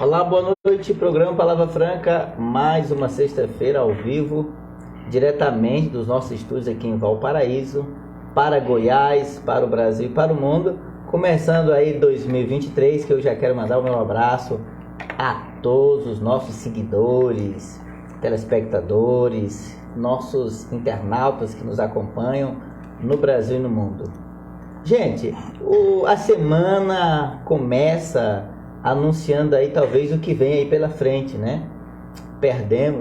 Olá, boa noite. Programa Palavra Franca, mais uma sexta-feira ao vivo, diretamente dos nossos estúdios aqui em Valparaíso, para Goiás, para o Brasil e para o mundo. Começando aí 2023, que eu já quero mandar o meu abraço a todos os nossos seguidores, telespectadores, nossos internautas que nos acompanham no Brasil e no mundo. Gente, a semana começa anunciando aí talvez o que vem aí pela frente, né?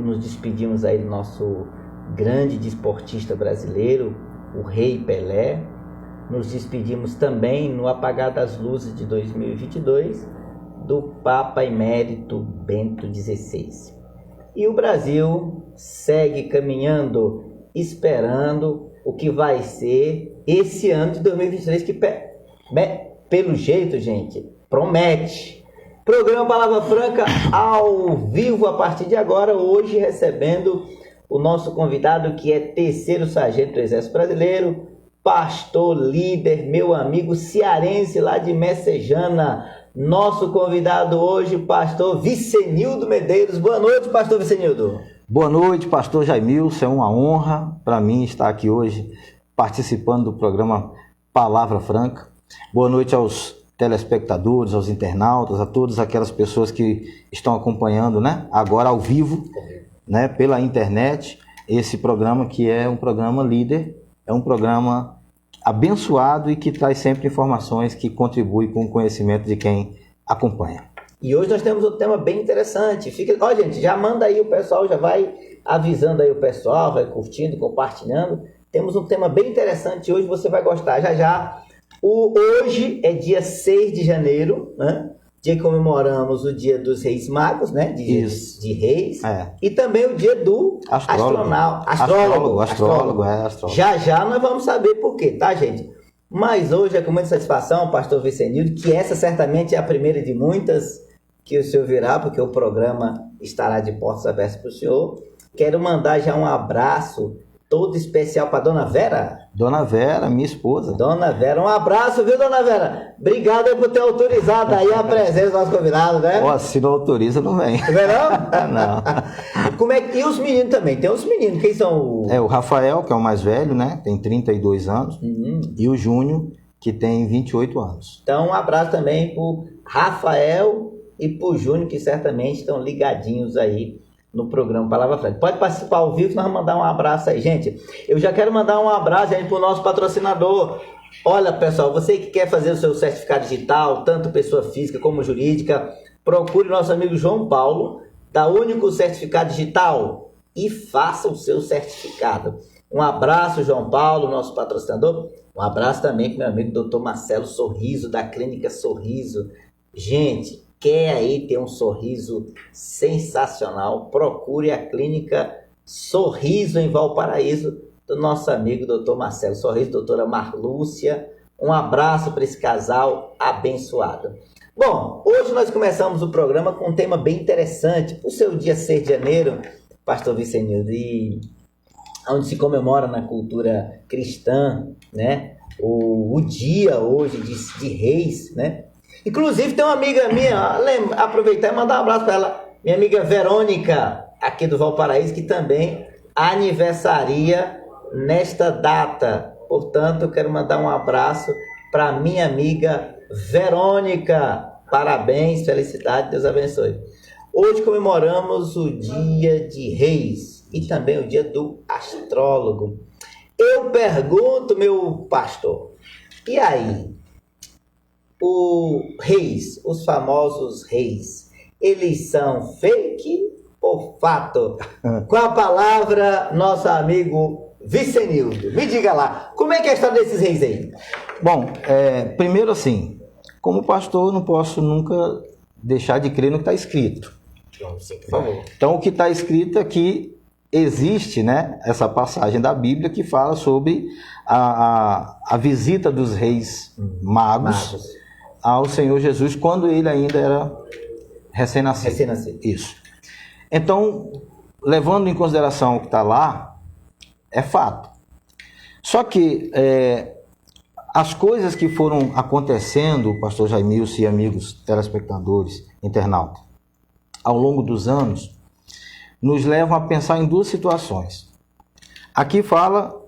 Nos despedimos aí do nosso grande desportista brasileiro, o Rei Pelé. Nos despedimos também no apagar das luzes de 2022 do Papa Emérito Bento XVI. E o Brasil segue caminhando, esperando o que vai ser esse ano de 2023, que pelo jeito, gente, promete. Programa Palavra Franca ao vivo a partir de agora, hoje recebendo o nosso convidado, que é terceiro sargento do Exército Brasileiro, pastor líder, meu amigo cearense lá de Messejana. Nosso convidado hoje, pastor Vicenildo Medeiros. Boa noite, pastor Vicenildo. Boa noite, pastor Jaimilson. É uma honra para mim estar aqui hoje participando do programa Palavra Franca. Boa noite aos telespectadores, aos internautas, a todas aquelas pessoas que estão acompanhando, né, agora ao vivo, né, pela internet, esse programa que é um programa líder, é um programa abençoado e que traz sempre informações que contribuem com o conhecimento de quem acompanha. E hoje nós temos um tema bem interessante. Ó, gente, já manda aí o pessoal, já vai avisando aí o pessoal, vai curtindo, compartilhando. Temos um tema bem interessante hoje, você vai gostar já já. Hoje é dia 6 de janeiro, né? Dia que comemoramos o dia dos Reis Magos, né? De Reis. É. E também o dia do astrólogo. Já já nós vamos saber por quê, tá, gente? Mas hoje é com muita satisfação, pastor Vicenildo, que essa certamente é a primeira de muitas que o senhor virá, porque o programa estará de portas abertas para o senhor. Quero mandar já um abraço todo especial para Dona Vera. Dona Vera, minha esposa. Dona Vera, um abraço, viu, Dona Vera? Obrigado por ter autorizado aí a presença do nosso convidado, né? Ó, se não autoriza, não vem. Não vem, não? Não. E os meninos também? Tem os meninos, quem são? O Rafael, que é o mais velho, né? Tem 32 anos. E o Júnior, que tem 28 anos. Então, um abraço também pro Rafael e pro Júnior, que certamente estão ligadinhos aí no programa Palavra Franca. Pode participar ao vivo, nós vamos mandar um abraço aí, gente. Eu já quero mandar um abraço aí pro nosso patrocinador. Olha, pessoal, você que quer fazer o seu certificado digital, tanto pessoa física como jurídica, procure nosso amigo João Paulo, da Único Certificado Digital, e faça o seu certificado. Um abraço, João Paulo, nosso patrocinador. Um abraço também pro meu amigo Dr. Marcelo Sorriso, da Clínica Sorriso. Gente, quer aí ter um sorriso sensacional, procure a Clínica Sorriso em Valparaíso, do nosso amigo Dr. Marcelo Sorriso, doutora Marlúcia. Um abraço para esse casal abençoado. Bom, hoje nós começamos o programa com um tema bem interessante, para o seu dia 6 de janeiro, pastor Vicenildo, onde se comemora na cultura cristã, né, o dia hoje de Reis, né? Inclusive tem uma amiga minha, aproveitar e mandar um abraço para ela, minha amiga Verônica, aqui do Valparaíso, que também aniversaria nesta data. Portanto, eu quero mandar um abraço para minha amiga Verônica. Parabéns, felicidade, Deus abençoe. Hoje comemoramos o dia de Reis e também o dia do astrólogo. Eu pergunto, meu pastor, e aí? Os famosos reis, eles são fake ou fato? Com a palavra, nosso amigo Vicenildo. Me diga lá, como é que é a história desses reis aí? Bom, primeiro assim, como pastor, eu não posso nunca deixar de crer no que está escrito. Sim, por favor. Então, o que está escrito é que existe, né, essa passagem da Bíblia que fala sobre a visita dos reis magos ao Senhor Jesus, quando ele ainda era recém-nascido. Isso. Então, levando em consideração o que está lá, é fato. Só que as coisas que foram acontecendo, pastor Jaimilson e amigos telespectadores, internautas, ao longo dos anos, nos levam a pensar em duas situações. Aqui fala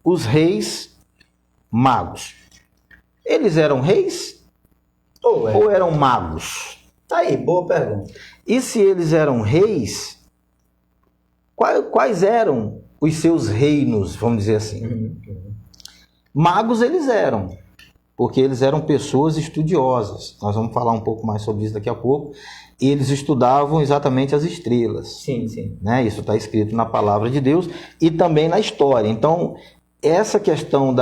os reis magos. Eles eram reis ou eram magos? Tá aí, boa pergunta. E se eles eram reis, quais eram os seus reinos, vamos dizer assim? Magos eles eram, porque eles eram pessoas estudiosas. Nós vamos falar um pouco mais sobre isso daqui a pouco. Eles estudavam exatamente as estrelas. Sim, sim. Né? Isso está escrito na palavra de Deus e também na história. Então, essa questão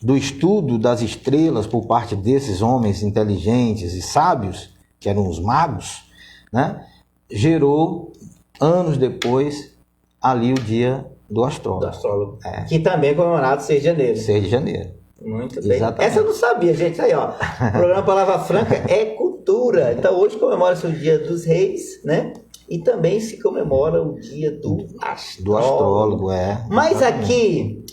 do estudo das estrelas por parte desses homens inteligentes e sábios, que eram os magos, né? Gerou, anos depois, ali o dia do astrólogo. Do astrólogo. Que também é comemorado 6 de janeiro. 6 de janeiro. Muito bem. Exatamente. Essa eu não sabia, gente. Aí, ó. O programa Palavra Franca é cultura. Então, hoje comemora-se o dia dos reis, né? E também se comemora o dia do astrólogo. Do astrólogo, Mas aqui,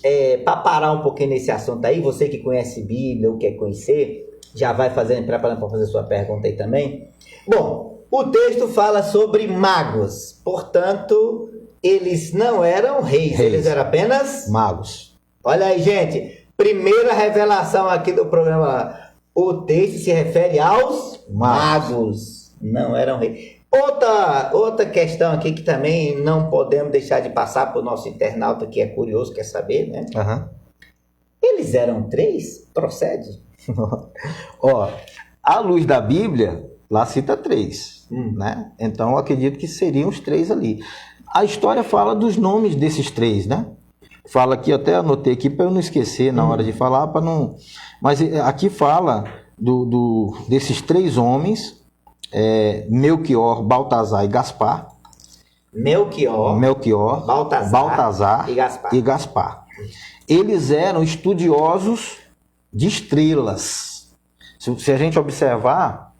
para parar um pouquinho nesse assunto aí, você que conhece Bíblia ou quer conhecer, já vai preparando para fazer sua pergunta aí também. Bom, o texto fala sobre magos. Portanto, eles não eram reis. Eles eram apenas magos. Olha aí, gente. Primeira revelação aqui do programa. O texto se refere aos magos. Não eram reis. Outra questão aqui que também não podemos deixar de passar para o nosso internauta que é curioso, quer saber, né? Eles eram 3? Procede? Ó, à luz da Bíblia, lá cita 3, né? Então eu acredito que seriam os 3 ali. A história fala dos nomes desses 3, né? Fala aqui, até anotei aqui para eu não esquecer na hora de falar, para não. Mas aqui fala desses 3 homens. Melquior, Baltazar e Gaspar. Melquior, Baltazar e Gaspar. Eles eram estudiosos de estrelas. Se a gente observar,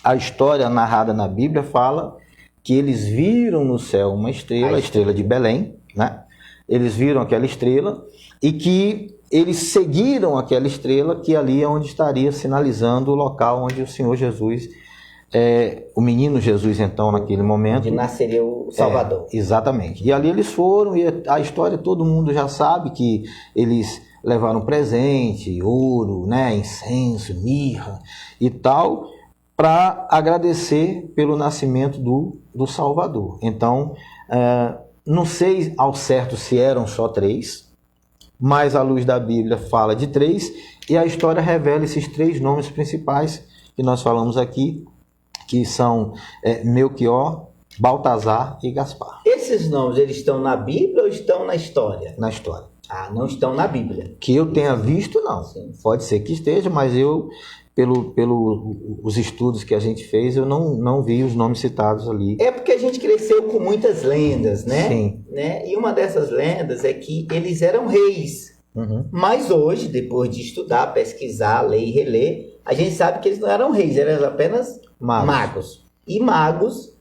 a história narrada na Bíblia fala que eles viram no céu uma estrela, a estrela de Belém, né? Eles viram aquela estrela e que eles seguiram aquela estrela, que ali é onde estaria sinalizando o local onde o Senhor Jesus, o menino Jesus, então, naquele momento, onde nasceria o Salvador. Exatamente. E ali eles foram, e a história todo mundo já sabe que eles levaram presente, ouro, né, incenso, mirra e tal, para agradecer pelo nascimento do Salvador. Então, não sei ao certo se eram só 3, mas a luz da Bíblia fala de 3, e a história revela esses 3 nomes principais que nós falamos aqui, que são Melquior, Baltazar e Gaspar. Esses nomes, eles estão na Bíblia ou estão na história? Na história. Ah, não estão na Bíblia. Que eu tenha visto, não. Sim. Pode ser que esteja, mas eu, pelos estudos que a gente fez, eu não vi os nomes citados ali. É porque a gente cresceu com muitas lendas, né? Sim. Né? E uma dessas lendas é que eles eram reis. Mas hoje, depois de estudar, pesquisar, ler e reler, a gente sabe que eles não eram reis, eram apenas magos. E magos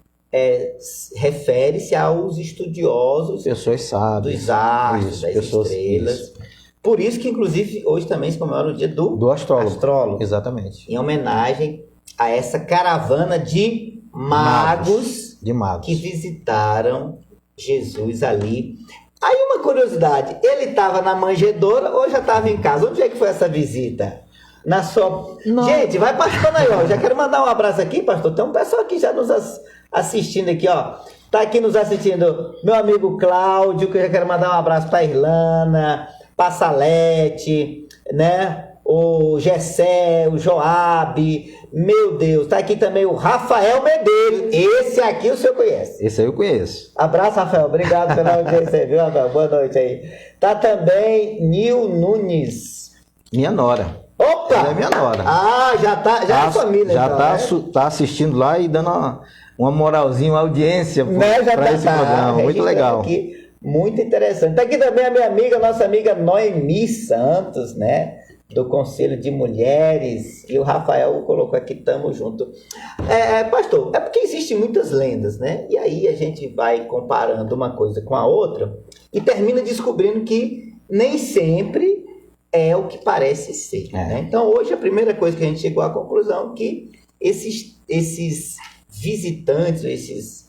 refere-se aos estudiosos, pessoas sábias, dos astros, das estrelas. Isso. Por isso que, inclusive, hoje também se comemora o dia do astrólogo. Exatamente. Em homenagem a essa caravana de magos que visitaram Jesus ali. Aí uma curiosidade, ele estava na manjedoura ou já estava em casa? Onde é que foi essa visita? Gente, vai participando aí, ó. Já quero mandar um abraço aqui, pastor. Tem um pessoal aqui já nos assistindo aqui, ó. Tá aqui nos assistindo meu amigo Cláudio, que eu já quero mandar um abraço para Irlana, para Salete, né? O Gessé, o Joabe, meu Deus, tá aqui também o Rafael Medeiros. Esse aqui o senhor conhece? Esse aí eu conheço. Abraço, Rafael. Obrigado pela audiência, viu, Rafael? Boa noite aí. Tá também Nil Nunes. Minha nora. Opa! Ela é minha nora. Ah, já é família. Já então, tá assistindo lá e dando uma moralzinha, uma audiência para esse programa. Muito legal. Aqui, muito interessante. Tá aqui também a minha amiga, nossa amiga Noemi Santos, né? Do Conselho de Mulheres, e o Rafael colocou aqui, tamo junto. Pastor, é porque existem muitas lendas, né? E aí a gente vai comparando uma coisa com a outra e termina descobrindo que nem sempre é o que parece ser. Né? Então hoje a primeira coisa que a gente chegou à conclusão é que esses visitantes,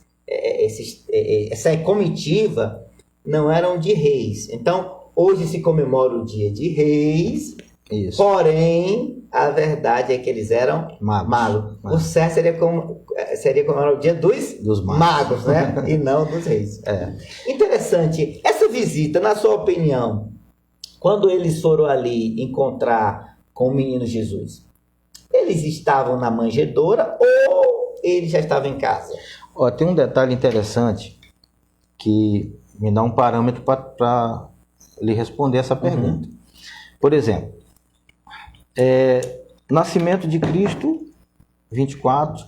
essa comitiva, não eram de reis. Então, hoje se comemora o dia de reis, Isso. porém, a verdade é que eles eram magos. O certo seria comemorar o dia dos magos, né? E não dos reis. Interessante. Essa visita, na sua opinião, quando eles foram ali encontrar com o menino Jesus, eles estavam na manjedoura ou eles já estavam em casa? Tem um detalhe interessante que me dá um parâmetro para lhe responder essa pergunta. Por exemplo, nascimento de Cristo, 24,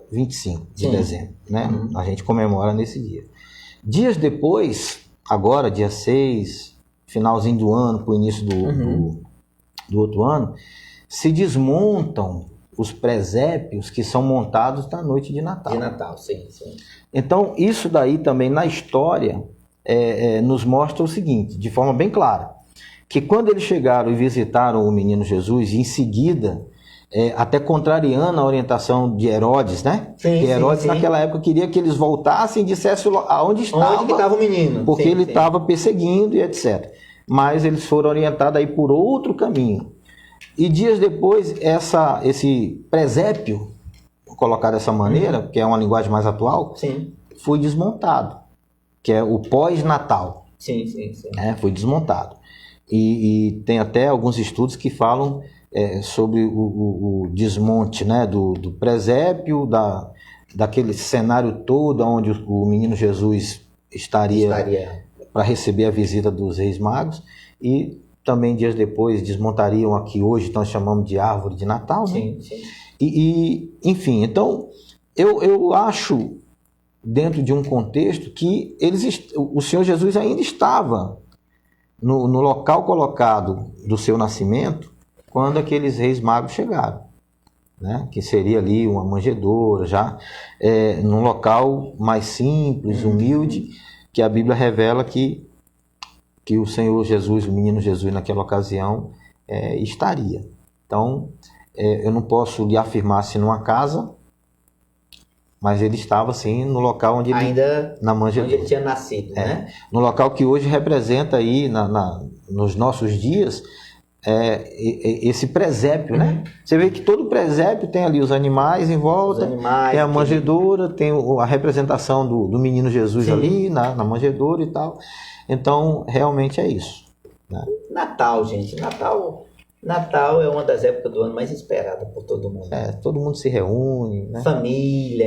25 de dezembro, né? A gente comemora nesse dia. Dias depois, agora, dia 6, finalzinho do ano, para o início do outro ano, se desmontam os presépios que são montados na noite de Natal. De Natal, sim. Então, isso daí também na história nos mostra o seguinte, de forma bem clara, que quando eles chegaram e visitaram o menino Jesus, em seguida, até contrariando a orientação de Herodes, né? Sim, que Herodes, sim. naquela época, queria que eles voltassem e dissessem aonde estava. Onde que estava o menino? Porque ele estava perseguindo e etc. Mas eles foram orientados aí por outro caminho. E dias depois, esse presépio, vou colocar dessa maneira, que é uma linguagem mais atual, foi desmontado, que é o pós-natal. Sim. Foi desmontado. E tem até alguns estudos que falam sobre o desmonte, né, do presépio, daquele cenário todo onde o menino Jesus estaria para receber a visita dos Reis Magos, e também dias depois desmontariam a que hoje nós chamamos de árvore de Natal, né? Sim. Enfim, então eu acho, dentro de um contexto, que o Senhor Jesus ainda estava no local colocado do seu nascimento quando aqueles Reis Magos chegaram, né? Que seria ali uma manjedoura, já num local mais simples, humilde, que a Bíblia revela que o Senhor Jesus, o menino Jesus, naquela ocasião, estaria. Então, eu não posso lhe afirmar se numa casa, mas ele estava, assim, no local onde ele... Ainda na manjedoura. Onde ele tinha nascido, né? No local que hoje representa aí, nos nossos dias, esse presépio, né? Você vê que todo presépio tem ali os animais em volta, tem a manjedoura, tem a representação do menino Jesus ali na manjedoura e tal. Então, realmente é isso, né? Natal, gente. Natal é uma das épocas do ano mais esperada por todo mundo. Todo mundo se reúne, né? Família,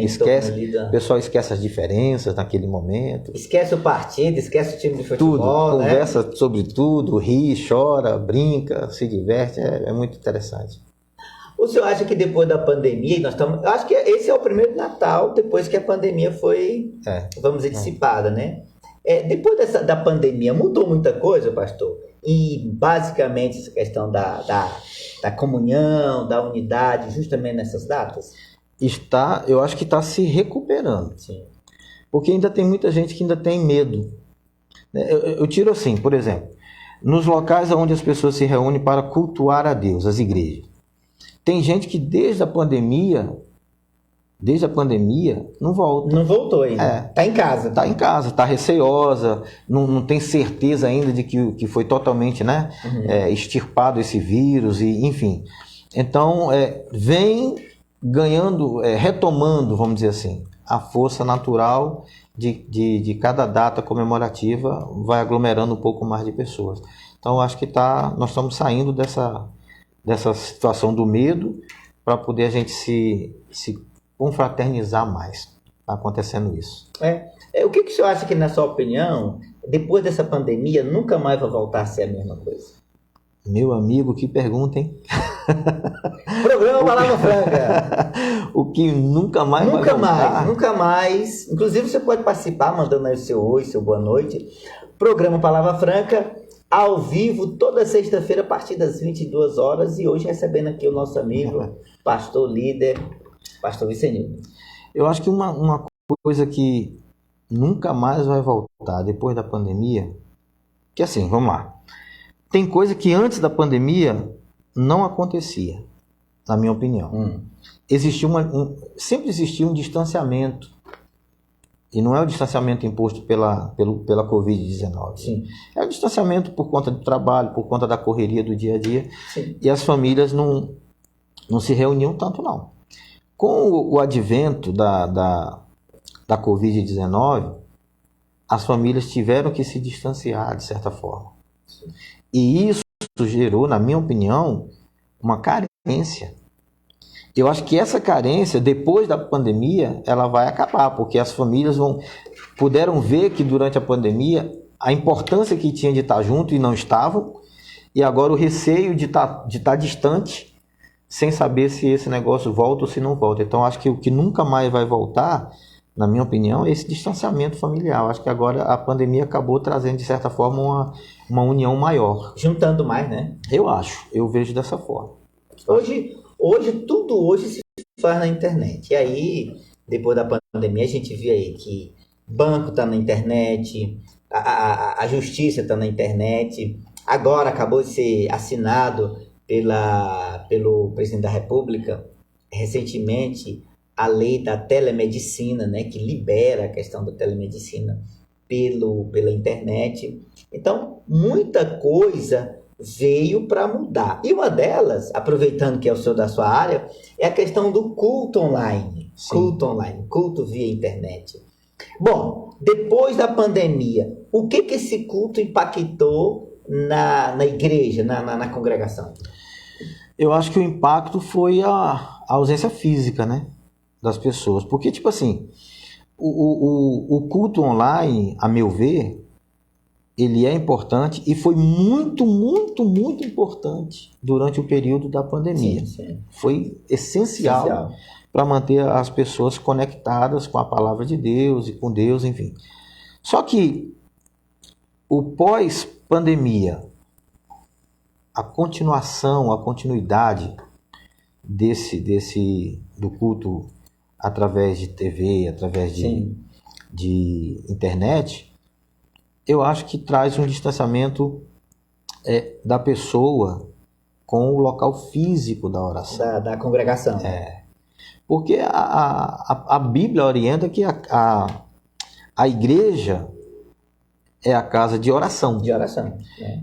o pessoal esquece as diferenças naquele momento. Esquece o partido, esquece o time de futebol. Tudo, conversa sobre tudo, ri, chora, brinca, se diverte, é muito interessante. O senhor acha que depois da pandemia, eu acho que esse é o primeiro Natal depois que a pandemia foi, vamos dizer, dissipada, né? Depois da pandemia, mudou muita coisa, pastor? E basicamente essa questão da comunhão, da unidade, justamente nessas datas? Eu acho que está se recuperando. Sim. Porque ainda tem muita gente que ainda tem medo. Eu tiro assim, por exemplo, nos locais onde as pessoas se reúnem para cultuar a Deus, as igrejas. Tem gente que desde a pandemia não volta. Não voltou ainda. Está em casa. Está em casa, está receosa, não tem certeza ainda de que foi totalmente, né, extirpado esse vírus, e enfim. Então, vem ganhando, retomando, vamos dizer assim, a força natural de cada data comemorativa, vai aglomerando um pouco mais de pessoas. Então, acho que nós estamos saindo dessa situação do medo para poder a gente se confraternizar mais. Está acontecendo isso. O que o senhor acha que, na sua opinião, depois dessa pandemia, nunca mais vai voltar a ser a mesma coisa? Meu amigo, que pergunta, hein? Programa Palavra Franca. O que nunca mais vai voltar? Nunca mais. Inclusive, você pode participar mandando aí o seu oi, seu boa noite. Programa Palavra Franca, ao vivo, toda sexta-feira, a partir das 22 horas. E hoje recebendo aqui o nosso amigo, pastor líder, pastor Vicenildo. Eu acho que uma coisa que nunca mais vai voltar depois da pandemia, que assim, vamos lá. Tem coisa que antes da pandemia não acontecia. na minha opinião. Existiu sempre existiu um distanciamento. E não é o distanciamento imposto pela Covid-19. Sim. É o distanciamento por conta do trabalho, por conta da correria do dia a dia. Sim. E as famílias não se reuniam tanto, não. Com o advento da Covid-19, as famílias tiveram que se distanciar, de certa forma. Sim. E isso gerou, na minha opinião, uma carência. Eu acho que essa carência, depois da pandemia, ela vai acabar, porque as famílias puderam ver que durante a pandemia a importância que tinha de estar junto e não estavam, e agora o receio de estar distante, sem saber se esse negócio volta ou se não volta. Então, acho que o que nunca mais vai voltar, na minha opinião, é esse distanciamento familiar. Eu acho que agora a pandemia acabou trazendo, de certa forma, uma união maior. Juntando mais, né? Eu vejo dessa forma. Tudo hoje se faz na internet. E aí, depois da pandemia, a gente vê aí que banco está na internet, a justiça está na internet. Agora acabou de ser assinado pelo presidente da República, recentemente, a lei da telemedicina, né, que libera a questão da telemedicina pela internet. Então, muita coisa veio para mudar. E uma delas, aproveitando que é o senhor da sua área, é a questão do culto online. Sim. Culto online, culto via internet. Bom, depois da pandemia, o que esse culto impactou na igreja, na congregação? Eu acho que o impacto foi a ausência física, né, das pessoas. Porque, tipo assim, o culto online, a meu ver, ele é importante e foi muito, muito, muito importante durante o período da pandemia. Sim. Foi essencial para manter as pessoas conectadas com a palavra de Deus e com Deus, enfim. Só que o pós-pandemia, a continuidade do culto através de TV, através de internet, eu acho que traz um distanciamento da pessoa com o local físico da oração. Da congregação. Porque a Bíblia orienta que a igreja é a casa de oração. De oração.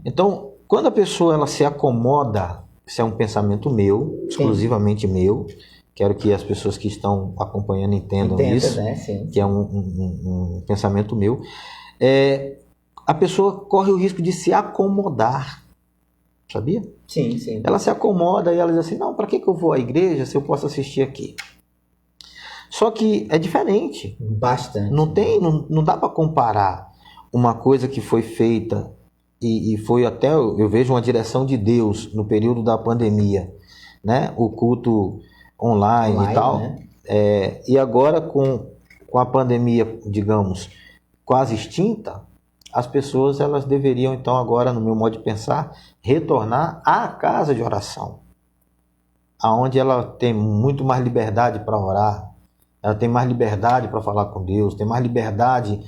Então, quando a pessoa ela se acomoda, isso é um pensamento meu, exclusivamente meu, quero que as pessoas que estão acompanhando entendam isso, né? Sim. Que é um pensamento meu, a pessoa corre o risco de se acomodar, sabia? Sim. Ela se acomoda e ela diz assim, não, para que eu vou à igreja se eu posso assistir aqui? Só que é diferente. Bastante. Não dá para comparar uma coisa que foi feita e foi até, eu vejo uma direção de Deus no período da pandemia, né? O culto online e tal. Né? E agora com a pandemia, digamos, quase extinta, as pessoas elas deveriam então agora, no meu modo de pensar, retornar à casa de oração, aonde ela tem muito mais liberdade para orar, ela tem mais liberdade para falar com Deus, tem mais liberdade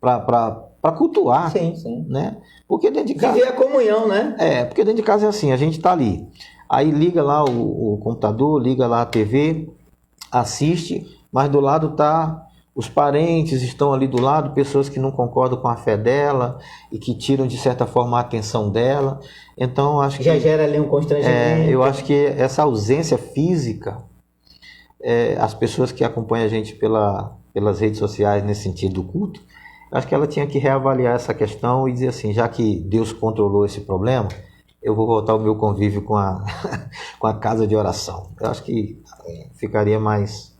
para cultuar. Sim. Né? Porque dentro de casa... Viver a comunhão, né? Porque dentro de casa é assim, a gente está ali, aí liga lá o computador, liga lá a TV, assiste, mas do lado está... Os parentes estão ali do lado, pessoas que não concordam com a fé dela e que tiram, de certa forma, a atenção dela. Então, acho que... Já gera ali um constrangimento. Eu acho que essa ausência física, as pessoas que acompanham a gente pelas redes sociais nesse sentido do culto, acho que ela tinha que reavaliar essa questão e dizer assim, já que Deus controlou esse problema, eu vou voltar ao meu convívio com a casa de oração. Eu acho que ficaria mais...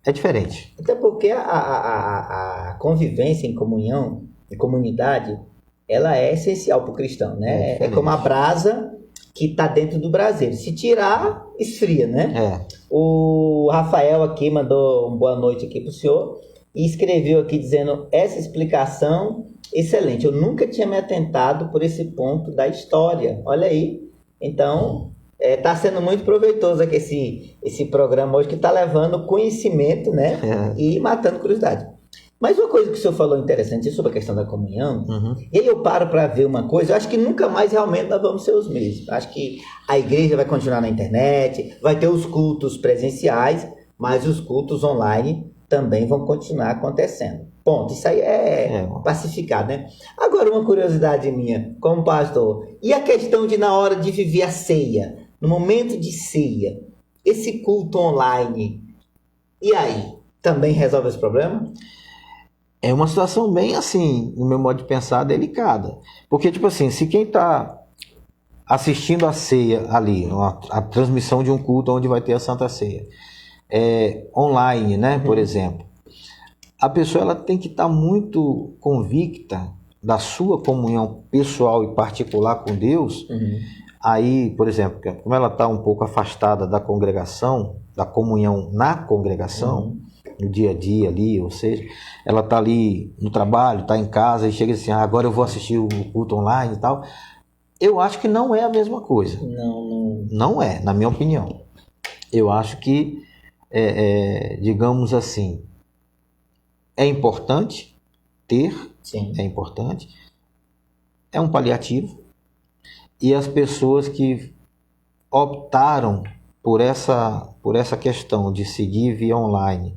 É diferente. Até porque a convivência em comunhão, em comunidade, ela é essencial para o cristão, né? É como a brasa que está dentro do braseiro. Se tirar, esfria, né? O Rafael aqui mandou uma boa noite aqui para o senhor e escreveu aqui dizendo essa explicação excelente. Eu nunca tinha me atentado por esse ponto da história. Olha aí. Então... Está sendo muito proveitoso aqui esse programa hoje, que está levando conhecimento, né? E matando curiosidade. Mas uma coisa que o senhor falou interessante sobre a questão da comunhão, Uhum. e aí eu paro para ver uma coisa, eu acho que nunca mais realmente nós vamos ser os mesmos. Acho que a igreja vai continuar na internet, vai ter os cultos presenciais, mas os cultos online também vão continuar acontecendo. Ponto. Isso aí é pacificado, né? Agora, uma curiosidade minha, como pastor, e a questão de na hora de viver a ceia, no momento de ceia, esse culto online, e aí? Também resolve esse problema? É uma situação bem assim, no meu modo de pensar, delicada. Porque, tipo assim, se quem está assistindo a ceia ali, a transmissão de um culto onde vai ter a Santa Ceia, online, né, por exemplo, a pessoa ela tem que estar muito convicta da sua comunhão pessoal e particular com Deus. Aí, por exemplo, como ela está um pouco afastada da congregação, da comunhão na congregação, no dia a dia ali, ou seja, ela está ali no trabalho, está em casa e chega assim, agora eu vou assistir o culto online e tal. Eu acho que não é a mesma coisa. Não é, na minha opinião. Eu acho que, digamos assim, é importante ter, Sim. é importante, é um paliativo, e as pessoas que optaram por essa questão de seguir via online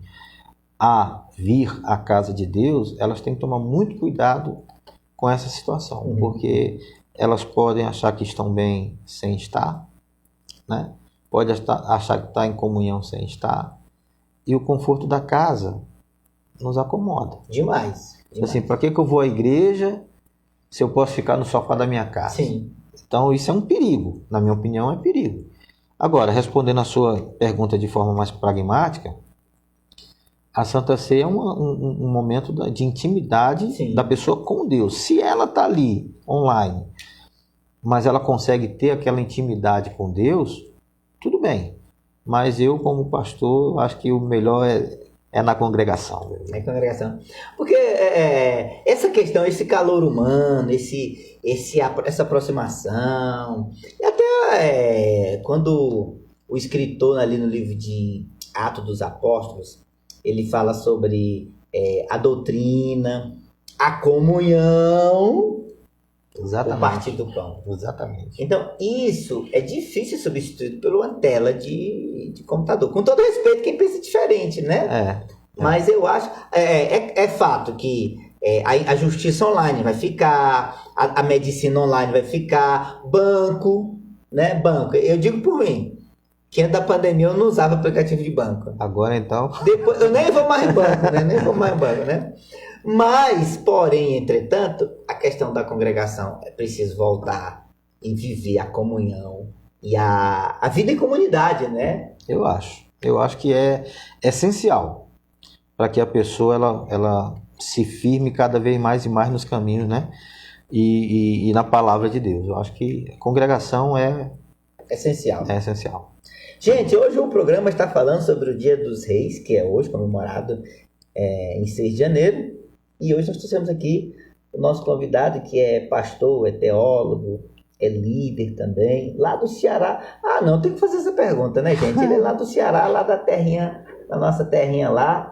a vir à casa de Deus, elas têm que tomar muito cuidado com essa situação, porque elas podem achar que estão bem sem estar, né? Pode achar que está em comunhão sem estar, e o conforto da casa nos acomoda. Demais. Assim, para que eu vou à igreja se eu posso ficar no sofá da minha casa? Sim. Então isso é um perigo, na minha opinião é perigo. Agora, respondendo a sua pergunta de forma mais pragmática, a Santa Ceia é um momento de intimidade Sim. da pessoa com Deus. Se ela está ali, online, mas ela consegue ter aquela intimidade com Deus, tudo bem. Mas eu, como pastor, acho que o melhor é na congregação. Na congregação. Porque essa questão, esse calor humano, essa aproximação, e até quando o escritor ali no livro de Atos dos Apóstolos, ele fala sobre a doutrina, a comunhão, Exatamente. o partir do pão. Exatamente. Então, isso é difícil substituído por uma tela de computador. Com todo respeito, quem pensa diferente, né? Mas eu acho... É fato que a justiça online vai ficar, a medicina online vai ficar, banco, né? Banco. Eu digo por mim, que antes da pandemia eu não usava aplicativo de banco. Agora, então... Depois, eu nem vou mais em banco, né? Nem vou mais em banco, né? Mas, porém, entretanto, a questão da congregação é preciso voltar e viver a comunhão e a vida em comunidade, né? Eu acho que é essencial para que a pessoa ela se firme cada vez mais e mais nos caminhos, né? E na palavra de Deus. Eu acho que a congregação é essencial. Gente, hoje o programa está falando sobre o Dia dos Reis, que é hoje comemorado em 6 de janeiro. E hoje nós trouxemos aqui o nosso convidado, que é pastor, é teólogo, é líder também, lá do Ceará. Ah, não, tem que fazer essa pergunta, né, gente? Ele é lá do Ceará, lá da terrinha, da nossa terrinha lá.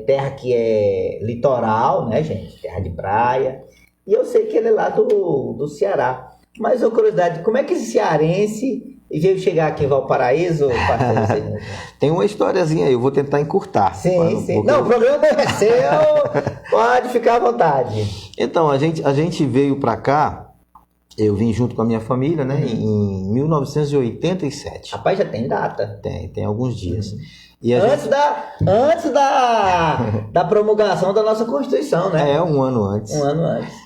Terra que é litoral, né, gente? Terra de praia. E eu sei que ele é lá do Ceará. Mas, uma curiosidade, como é que esse cearense veio chegar aqui em Valparaíso, pastor? Tem uma historiazinha aí, eu vou tentar encurtar. Sim. Não, o programa é seu, pode ficar à vontade. Então, a gente veio para cá, eu vim junto com a minha família, né, em 1987. Rapaz, já tem data. Tem alguns dias. E antes da promulgação da nossa Constituição, né? Um ano antes.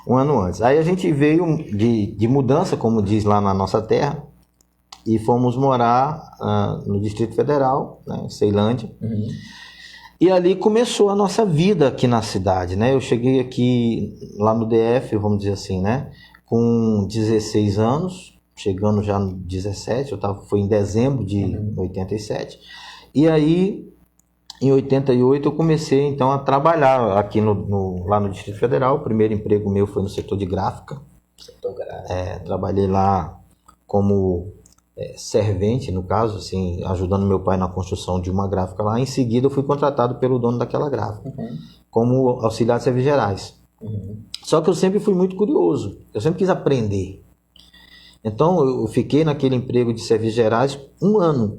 Um ano antes. Aí a gente veio de mudança, como diz lá na nossa terra, e fomos morar no Distrito Federal, né, em Ceilândia. E ali começou a nossa vida aqui na cidade, né? Eu cheguei aqui lá no DF, vamos dizer assim, né, com 16 anos, chegando já no 17, foi em dezembro de 87. E aí, em 88, eu comecei então a trabalhar aqui lá no Distrito Federal. O primeiro emprego meu foi no setor de gráfica. Trabalhei lá como servente, no caso, assim, ajudando meu pai na construção de uma gráfica lá. Em seguida, eu fui contratado pelo dono daquela gráfica. como auxiliar de serviços gerais. Uhum. Só que eu sempre fui muito curioso, eu sempre quis aprender. Então eu fiquei naquele emprego de serviços gerais 1 ano.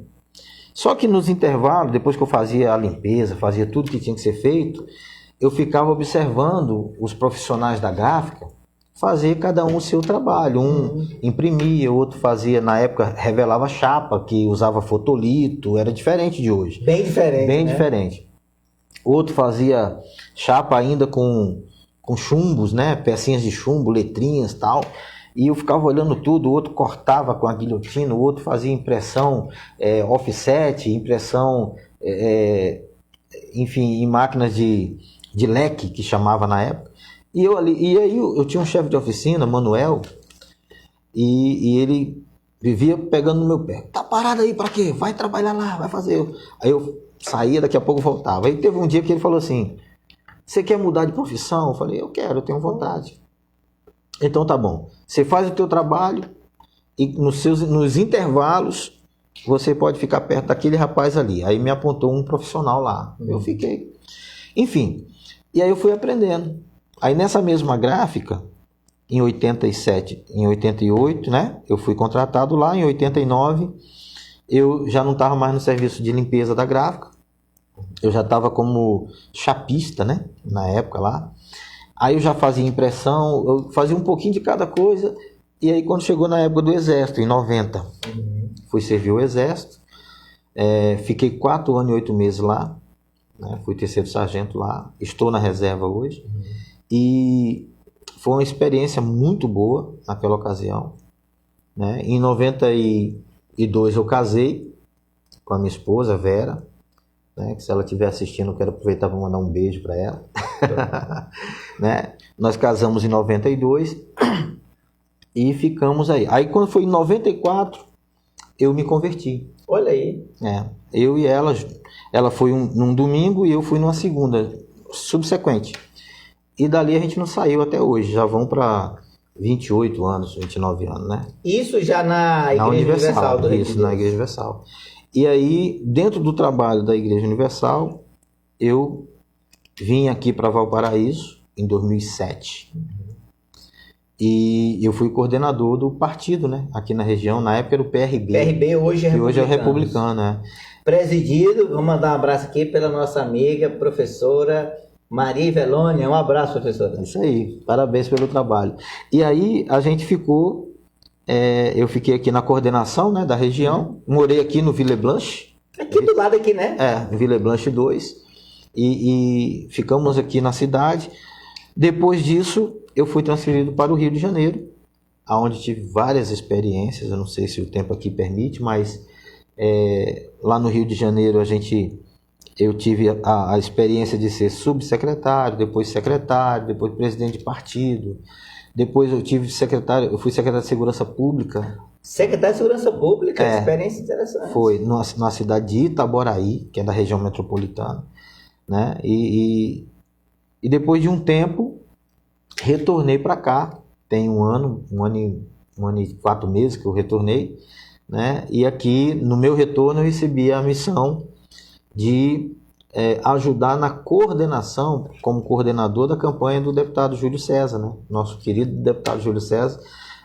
Só que nos intervalos, depois que eu fazia a limpeza, fazia tudo que tinha que ser feito, eu ficava observando os profissionais da gráfica fazer cada um o seu trabalho. Um imprimia, outro fazia, na época, revelava chapa, que usava fotolito, era diferente de hoje. Bem diferente, Bem né? diferente. Outro fazia chapa ainda com chumbos, né? Pecinhas de chumbo, letrinhas e tal. E eu ficava olhando tudo, o outro cortava com a guilhotina, o outro fazia impressão offset, impressão, enfim, em máquinas de leque, que chamava na época. E aí eu tinha um chefe de oficina, Manuel, e ele vivia pegando no meu pé. Tá parado aí pra quê? Vai trabalhar lá, vai fazer. Aí eu saía, daqui a pouco voltava. Aí teve um dia que ele falou assim, você quer mudar de profissão? Eu falei, eu quero, eu tenho vontade. Então tá bom, você faz o teu trabalho e nos intervalos você pode ficar perto daquele rapaz ali. Aí me apontou um profissional lá, eu fiquei. Enfim, e aí eu fui aprendendo. Aí nessa mesma gráfica, em 87, em 88, né, eu fui contratado lá. Em 89, eu já não estava mais no serviço de limpeza da gráfica, eu já estava como chapista, né, na época lá. Aí eu já fazia impressão, eu fazia um pouquinho de cada coisa. E aí quando chegou na época do Exército, em 90, fui servir o Exército. Fiquei 4 anos e 8 meses lá, né? Fui terceiro sargento lá, estou na reserva hoje. E foi uma experiência muito boa naquela ocasião, né? Em 92 eu casei com a minha esposa, Vera, né? Que se ela estiver assistindo, eu quero aproveitar para mandar um beijo para ela. Né? Nós casamos em 92 e ficamos aí. Aí quando foi em 94, eu me converti. Olha aí. Eu e ela foi num domingo e eu fui numa segunda, subsequente. E dali a gente não saiu até hoje, já vão para 28 anos, 29 anos, né? Isso já na Igreja Universal do Rio de Isso, Deus. na Igreja Universal. E aí, dentro do trabalho da Igreja Universal, eu vim aqui para Valparaíso em 2007. E eu fui coordenador do partido, né? Aqui na região, na época era o PRB. PRB hoje é que hoje é republicano. republicano, né? Presidido, vou mandar um abraço aqui pela nossa amiga, professora Maria Velônia. Um abraço, professora. Isso aí, parabéns pelo trabalho. E aí a gente ficou, eu fiquei aqui na coordenação, né, da região, morei aqui no Ville Blanche. Aqui do lado aqui, né? No Ville Blanche 2. E ficamos aqui na cidade. Depois disso, eu fui transferido para o Rio de Janeiro, onde tive várias experiências. Eu não sei se o tempo aqui permite, mas lá no Rio de Janeiro eu tive a experiência de ser subsecretário, depois secretário, depois presidente de partido. Depois eu fui secretário de Segurança Pública. Secretário de Segurança Pública, experiência interessante. Foi na cidade de Itaboraí, que é da região metropolitana, né? E depois de um tempo, retornei para cá. Tem um ano e 4 meses que eu retornei, né? E aqui, no meu retorno, eu recebi a missão de ajudar na coordenação, como coordenador da campanha do deputado Júlio César, né? Nosso querido deputado Júlio César,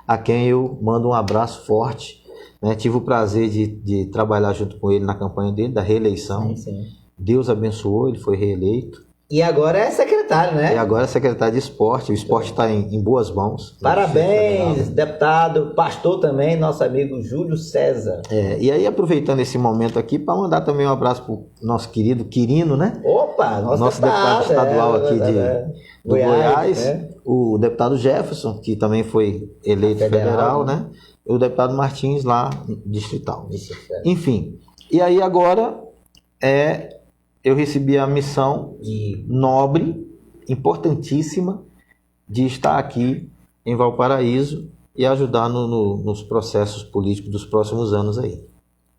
a quem eu mando um abraço forte, né? Tive o prazer de trabalhar junto com ele na campanha dele, da reeleição. Sim. Deus abençoou, ele foi reeleito. E agora é secretário, né? E agora é secretário de esporte. O esporte está em boas mãos. Parabéns, deputado, pastor também, nosso amigo Júlio César. E aí, aproveitando esse momento aqui, para mandar também um abraço para o nosso querido Quirino, né? Opa, nosso deputado estadual aqui do Goiás, né? O deputado Jefferson, que também foi eleito federal, né? E o deputado Martins lá, distrital. Enfim, e aí agora eu recebi a missão nobre, importantíssima, de estar aqui em Valparaíso e ajudar nos processos políticos dos próximos anos aí.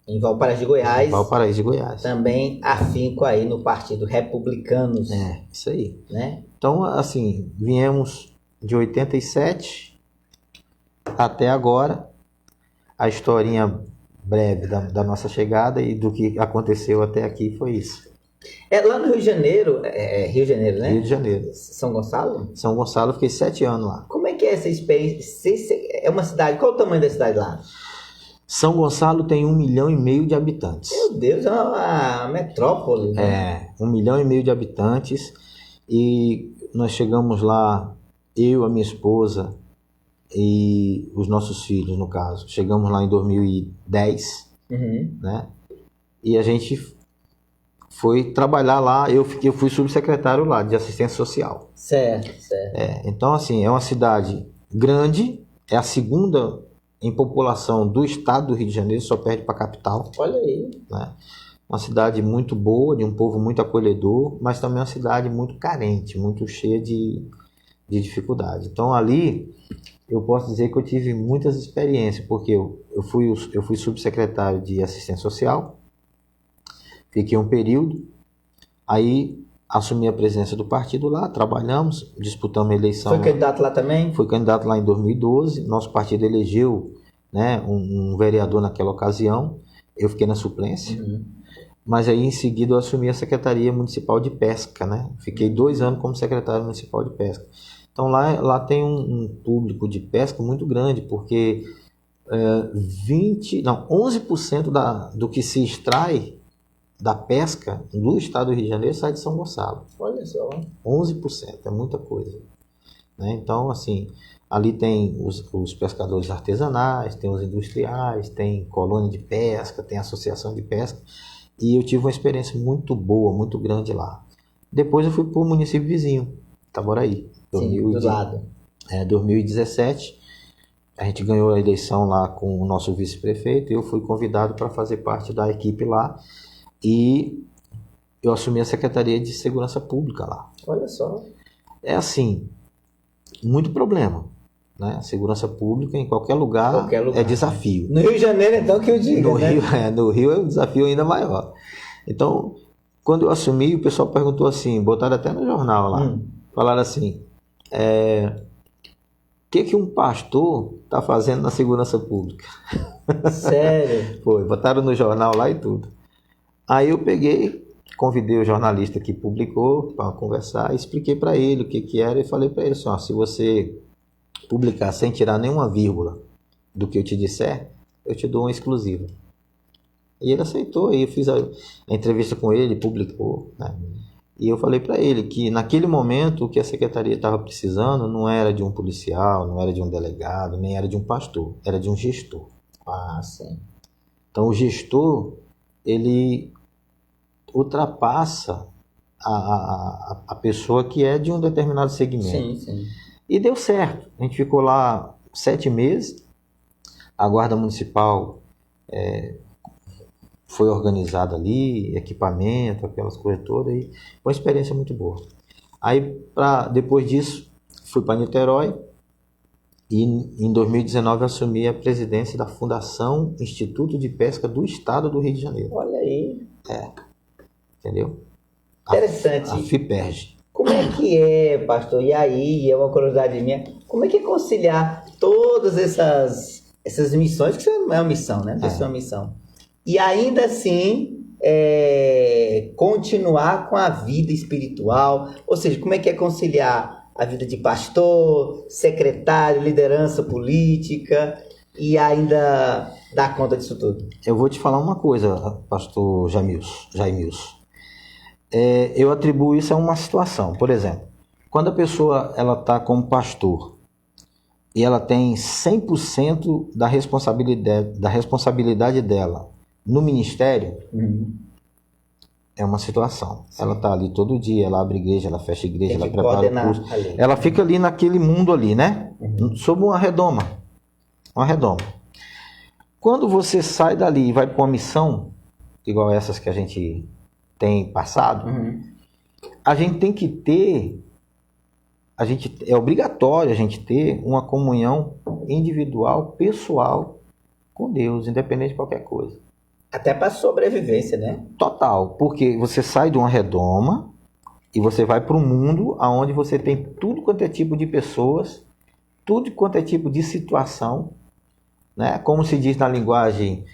Em Valparaíso de Goiás. Valparaíso de Goiás. Também afinco aí no Partido Republicanos. Isso aí. Né? Então, assim, viemos de 87 até agora. A historinha breve da nossa chegada e do que aconteceu até aqui foi isso. Lá no Rio de Janeiro, Rio de Janeiro, né? Rio de Janeiro. São Gonçalo? São Gonçalo, eu fiquei 7 anos lá. Como é que é essa experiência? É uma cidade, qual o tamanho da cidade lá? São Gonçalo tem 1,5 milhão de habitantes. Meu Deus, é uma metrópole, né? 1,5 milhão de habitantes. E nós chegamos lá, eu, a minha esposa e os nossos filhos, no caso. Chegamos lá em 2010, né? E a gente foi trabalhar lá. Eu fui subsecretário lá de assistência social. Certo. Então, assim, é uma cidade grande, é a segunda em população do estado do Rio de Janeiro, só perde para a capital. Olha aí. Né? Uma cidade muito boa, de um povo muito acolhedor, mas também uma cidade muito carente, muito cheia de dificuldade. Então, ali, eu posso dizer que eu tive muitas experiências, porque eu fui subsecretário de assistência social, fiquei um período, aí assumi a presidência do partido lá, trabalhamos, disputamos a eleição. Foi candidato lá também? Fui candidato lá em 2012, nosso partido elegeu, né, um vereador naquela ocasião, eu fiquei na suplência, mas aí em seguida eu assumi a Secretaria Municipal de Pesca, né? Fiquei 2 anos como secretário municipal de pesca. Então lá tem um público de pesca muito grande, porque 11% do que se extrai da pesca do estado do Rio de Janeiro sai de São Gonçalo. Olha só. 11%, é muita coisa. Né? Então, assim, ali tem os pescadores artesanais, tem os industriais, tem colônia de pesca, tem associação de pesca. E eu tive uma experiência muito boa, muito grande lá. Depois eu fui para o município vizinho, Itaboraí. Sim, do lado. 2017, a gente ganhou a eleição lá com o nosso vice-prefeito e eu fui convidado para fazer parte da equipe lá. E eu assumi a Secretaria de Segurança Pública lá. Olha só. É assim, muito problema, né? Segurança pública em qualquer lugar é desafio. No Rio de Janeiro, então, que eu digo, no Rio é um desafio ainda maior. Então, quando eu assumi, o pessoal perguntou assim, botaram até no jornal lá, falaram assim, o que um pastor está fazendo na segurança pública? Sério? Foi, botaram no jornal lá e tudo. Aí eu peguei, convidei o jornalista que publicou para conversar, expliquei para ele o que era e falei para ele assim, se você publicar sem tirar nenhuma vírgula do que eu te disser, eu te dou uma exclusiva. E ele aceitou, aí eu fiz a entrevista com ele, publicou, né? E eu falei para ele que naquele momento o que a secretaria estava precisando não era de um policial, não era de um delegado, nem era de um pastor, era de um gestor. Ah, sim. Então o gestor, ele ultrapassa a pessoa que é de um determinado segmento. Sim. E deu certo. A gente ficou lá 7 meses. A Guarda Municipal foi organizada ali, equipamento, aquelas coisas todas. E foi uma experiência muito boa. Aí, depois disso, fui para Niterói. E em 2019 assumi a presidência da Fundação Instituto de Pesca do Estado do Rio de Janeiro. Olha aí. Entendeu? Interessante. A FIPERJ. Como é que é, pastor? E aí, é uma curiosidade minha, como é que é conciliar todas essas missões, que isso não é uma missão, né? Isso é uma missão. E ainda assim, continuar com a vida espiritual, ou seja, como é que é conciliar a vida de pastor, secretário, liderança política e ainda dar conta disso tudo? Eu vou te falar uma coisa, pastor Jaimilson. Eu atribuo isso a uma situação. Por exemplo, quando a pessoa está como pastor e ela tem 100% da responsabilidade dela no ministério, é uma situação. Sim. Ela está ali todo dia, ela abre igreja, ela fecha igreja, ela prepara o curso. Ali. Ela fica ali naquele mundo ali, né? Sob uma redoma. Uma redoma. Quando você sai dali e vai para uma missão, igual essas que a gente tem passado, a gente tem que ter, é obrigatório a gente ter uma comunhão individual, pessoal com Deus, independente de qualquer coisa. Até para sobrevivência, né? Total, porque você sai de uma redoma e você vai para um mundo onde você tem tudo quanto é tipo de pessoas, tudo quanto é tipo de situação, né? Como se diz na linguagem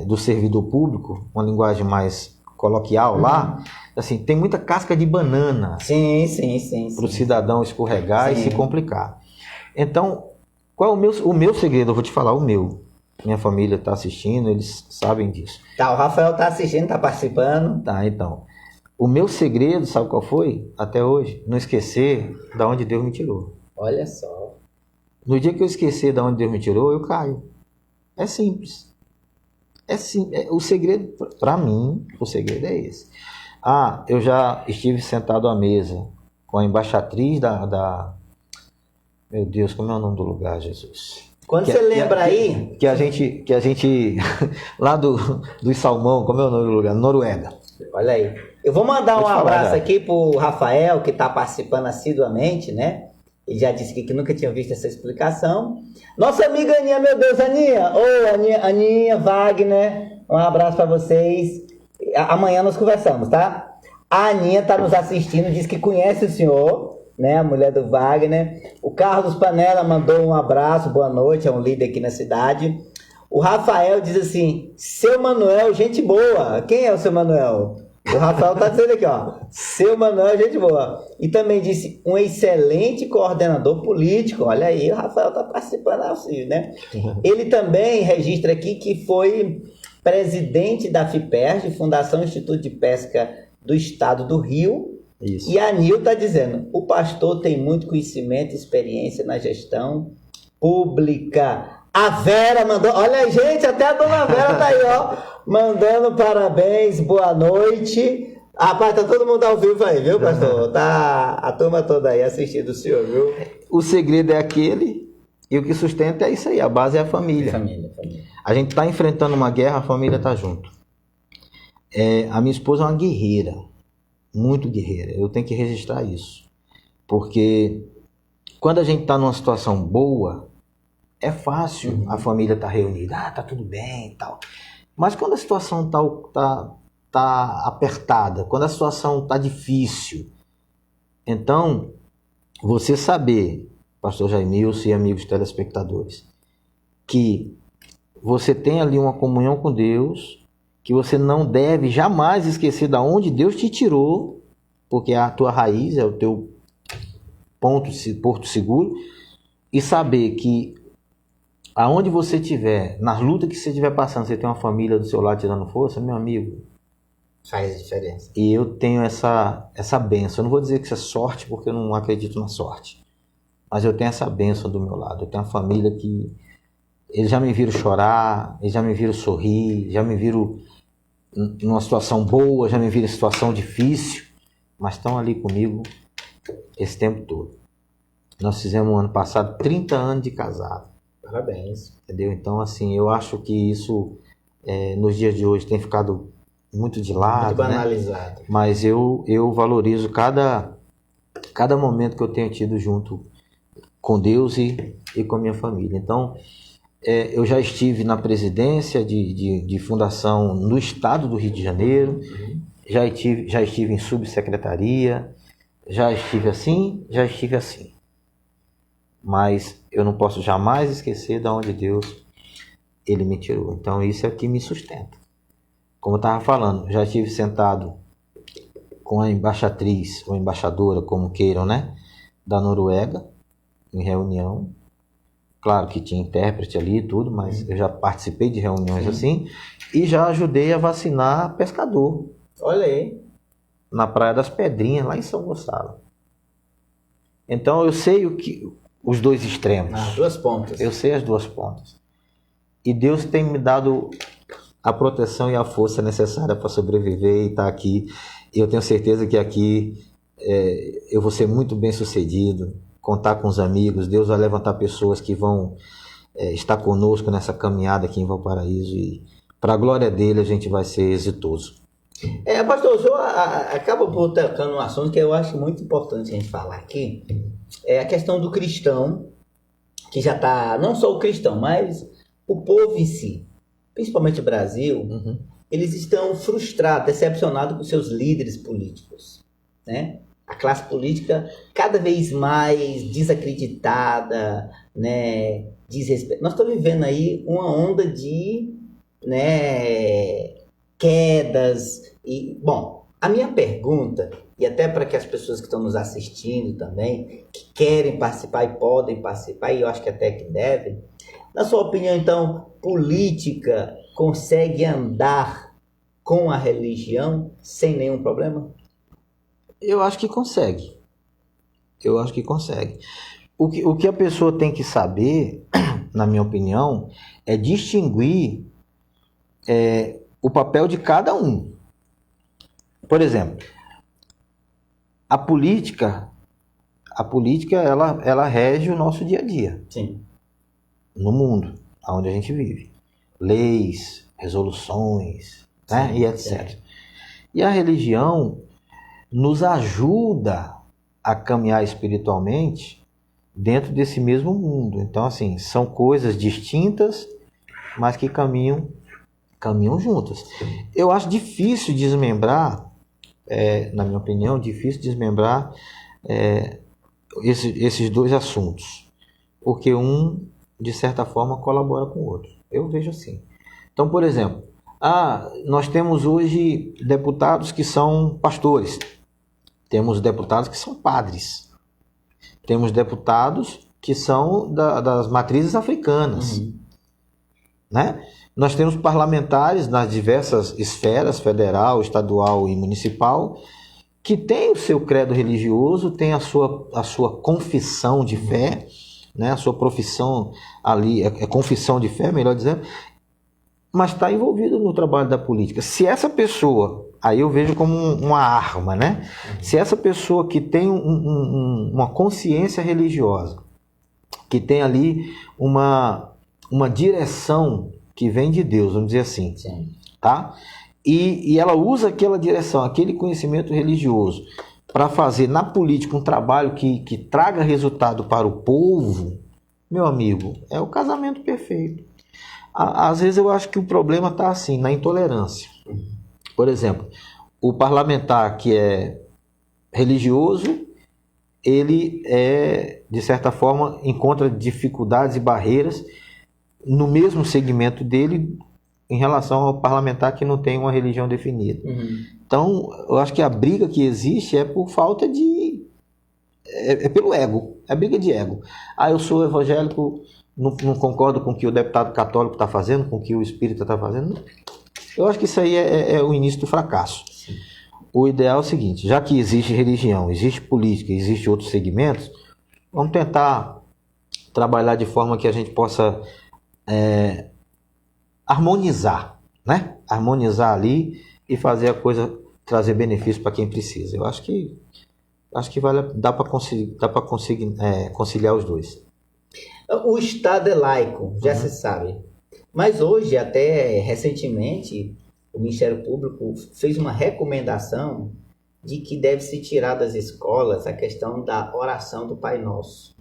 do servidor público, uma linguagem mais coloquial lá, assim, tem muita casca de banana Sim. para o cidadão escorregar e Sim. se complicar. Então, qual é o meu segredo? Eu vou te falar o meu. Minha família está assistindo, eles sabem disso. Tá, o Rafael tá assistindo, tá participando. Tá, então. O meu segredo, sabe qual foi? Até hoje, não esquecer da onde Deus me tirou. Olha só. No dia que eu esquecer da onde Deus me tirou, eu caio. É simples. É simples. O segredo, para mim, o segredo é esse. Eu já estive sentado à mesa com a embaixatriz Meu Deus, como é o nome do lugar, Jesus? Quando você lembra aí... Que a gente lá do Salmão, como é o nome do lugar? Noruega. Olha aí. Eu vou mandar um abraço já. aqui pro Rafael, que está participando assiduamente, né? Ele já disse que nunca tinha visto essa explicação. Nossa amiga Aninha, meu Deus, Aninha! Aninha, Wagner, um abraço para vocês. Amanhã nós conversamos, tá? A Aninha está nos assistindo, diz que conhece o senhor, né? A mulher do Wagner. O Carlos Panella mandou um abraço, boa noite, é um líder aqui na cidade. O Rafael diz assim, seu Manuel, gente boa. Quem é o seu Manuel? O Rafael tá dizendo aqui, ó, seu Manuel, gente boa. E também disse, um excelente coordenador político. Olha aí, o Rafael tá participando assim, né? Ele também registra aqui que foi presidente da FIPERJ, Fundação Instituto de Pesca do Estado do Rio. Isso. E a Nil tá dizendo, o pastor tem muito conhecimento e experiência na gestão pública. A Vera mandou, olha aí, gente, até a dona Vera tá aí, ó, mandando parabéns, boa noite. Rapaz, tá todo mundo ao vivo aí, viu, pastor? Tá a turma toda aí assistindo o senhor, viu? O segredo é aquele, e o que sustenta é isso aí, a base é a família. Família. A gente tá enfrentando uma guerra, a família tá junto. A minha esposa é uma guerreira, muito guerreira, eu tenho que registrar isso. Porque quando a gente tá numa situação boa, é fácil a família estar reunida, tá tudo bem e tal. Mas quando a situação tá apertada, quando a situação tá difícil, então você saber, pastor Jaimilson e amigos telespectadores, que você tem ali uma comunhão com Deus, que você não deve jamais esquecer de onde Deus te tirou, porque a tua raiz é o teu porto seguro, e saber que aonde você estiver, nas lutas que você estiver passando, você tem uma família do seu lado te dando força, meu amigo. Faz diferença. E eu tenho essa bênção. Eu não vou dizer que isso é sorte, porque eu não acredito na sorte. Mas eu tenho essa bênção do meu lado. Eu tenho uma família que eles já me viram chorar, eles já me viram sorrir, já me viram numa situação boa, já me viram em situação difícil, mas estão ali comigo esse tempo todo. Nós fizemos ano passado 30 anos de casado. Parabéns. Entendeu? Então, assim, eu acho que isso nos dias de hoje tem ficado muito de lado, muito banalizado. Né? Mas eu valorizo cada momento que eu tenho tido junto com Deus e com a minha família. Então, eu já estive na presidência de fundação no estado do Rio de Janeiro, já estive em subsecretaria, já estive assim. Mas eu não posso jamais esquecer de onde Deus ele me tirou. Então isso é o que me sustenta. Como eu estava falando, já estive sentado com a embaixatriz ou embaixadora, como queiram, né, da Noruega, em reunião. Claro que tinha intérprete ali e tudo, mas eu já participei de reuniões assim e já ajudei a vacinar pescador. Olha aí. Na Praia das Pedrinhas, lá em São Gonçalo. Então eu sei os dois extremos. As duas pontas. Eu sei as duas pontas. E Deus tem me dado a proteção e a força necessária para sobreviver e estar aqui. E eu tenho certeza que aqui eu vou ser muito bem sucedido, contar com os amigos. Deus vai levantar pessoas que vão estar conosco nessa caminhada aqui em Valparaíso. E para a glória dele a gente vai ser exitoso. Pastor, o senhor acaba por tocar um assunto que eu acho muito importante a gente falar aqui. É a questão do cristão, que já está, não só o cristão, mas o povo em si, principalmente o Brasil, eles estão frustrados, decepcionados com seus líderes políticos, né? A classe política cada vez mais desacreditada, né? Nós estamos vivendo aí uma onda de, né, quedas. E, bom, a minha pergunta, e até para que as pessoas que estão nos assistindo também, que querem participar e podem participar, e eu acho que até que devem, na sua opinião, então, política consegue andar com a religião sem nenhum problema? Eu acho que consegue. Eu acho que consegue. O que a pessoa tem que saber, na minha opinião, é distinguir o papel de cada um. Por exemplo, a política ela rege o nosso dia a dia. Sim. No mundo onde a gente vive. Leis, resoluções, né? E etc. E a religião nos ajuda a caminhar espiritualmente dentro desse mesmo mundo. Então, assim, são coisas distintas, mas que caminham juntas. Eu acho difícil desmembrar, na minha opinião, desmembrar esses dois assuntos, porque um, de certa forma, colabora com o outro. Eu vejo assim. Então, por exemplo, nós temos hoje deputados que são pastores, temos deputados que são padres, temos deputados que são das matrizes africanas, né? Nós temos parlamentares nas diversas esferas, federal, estadual e municipal, que têm o seu credo religioso, têm a sua confissão de fé, né? A sua profissão ali, é confissão de fé, melhor dizendo, mas está envolvido no trabalho da política. Se essa pessoa, aí eu vejo como uma arma, né? Se essa pessoa que tem uma consciência religiosa, que tem ali uma direção que vem de Deus, vamos dizer assim, Sim. tá? E ela usa aquela direção, aquele conhecimento religioso para fazer na política um trabalho que traga resultado para o povo, meu amigo, é o casamento perfeito. Às vezes eu acho que o problema está assim, na intolerância. Por exemplo, o parlamentar que é religioso, ele de certa forma, encontra dificuldades e barreiras no mesmo segmento dele em relação ao parlamentar que não tem uma religião definida. Então, eu acho que a briga que existe é por falta de... É pelo ego, é briga de ego. Eu sou evangélico, não concordo com o que o deputado católico está fazendo, com o que o espírita está fazendo. Eu acho que isso aí é o início do fracasso. Sim. O ideal é o seguinte, já que existe religião, existe política, existe outros segmentos, vamos tentar trabalhar de forma que a gente possa harmonizar, né? Harmonizar ali e fazer a coisa trazer benefício para quem precisa. Eu acho que dá para conseguir conciliar os dois. O Estado é laico, já se sabe. Mas hoje, até recentemente, o Ministério Público fez uma recomendação de que deve se tirar das escolas a questão da oração do Pai Nosso.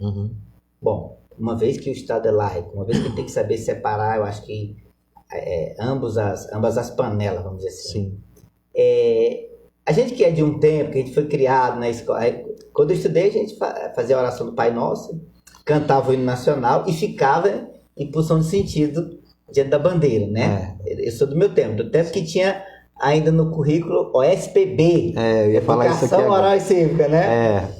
Bom, uma vez que o Estado é laico, uma vez que tem que saber separar, eu acho que ambas as panelas, vamos dizer assim. Sim. A gente que é de um tempo, que a gente foi criado na escola, quando eu estudei, a gente fazia a oração do Pai Nosso, cantava o hino nacional e ficava em posição de sentido diante da bandeira, né? Eu sou do tempo que tinha ainda no currículo OSPB, eu ia falar isso aqui Educação agora. Oral e Cívica, né?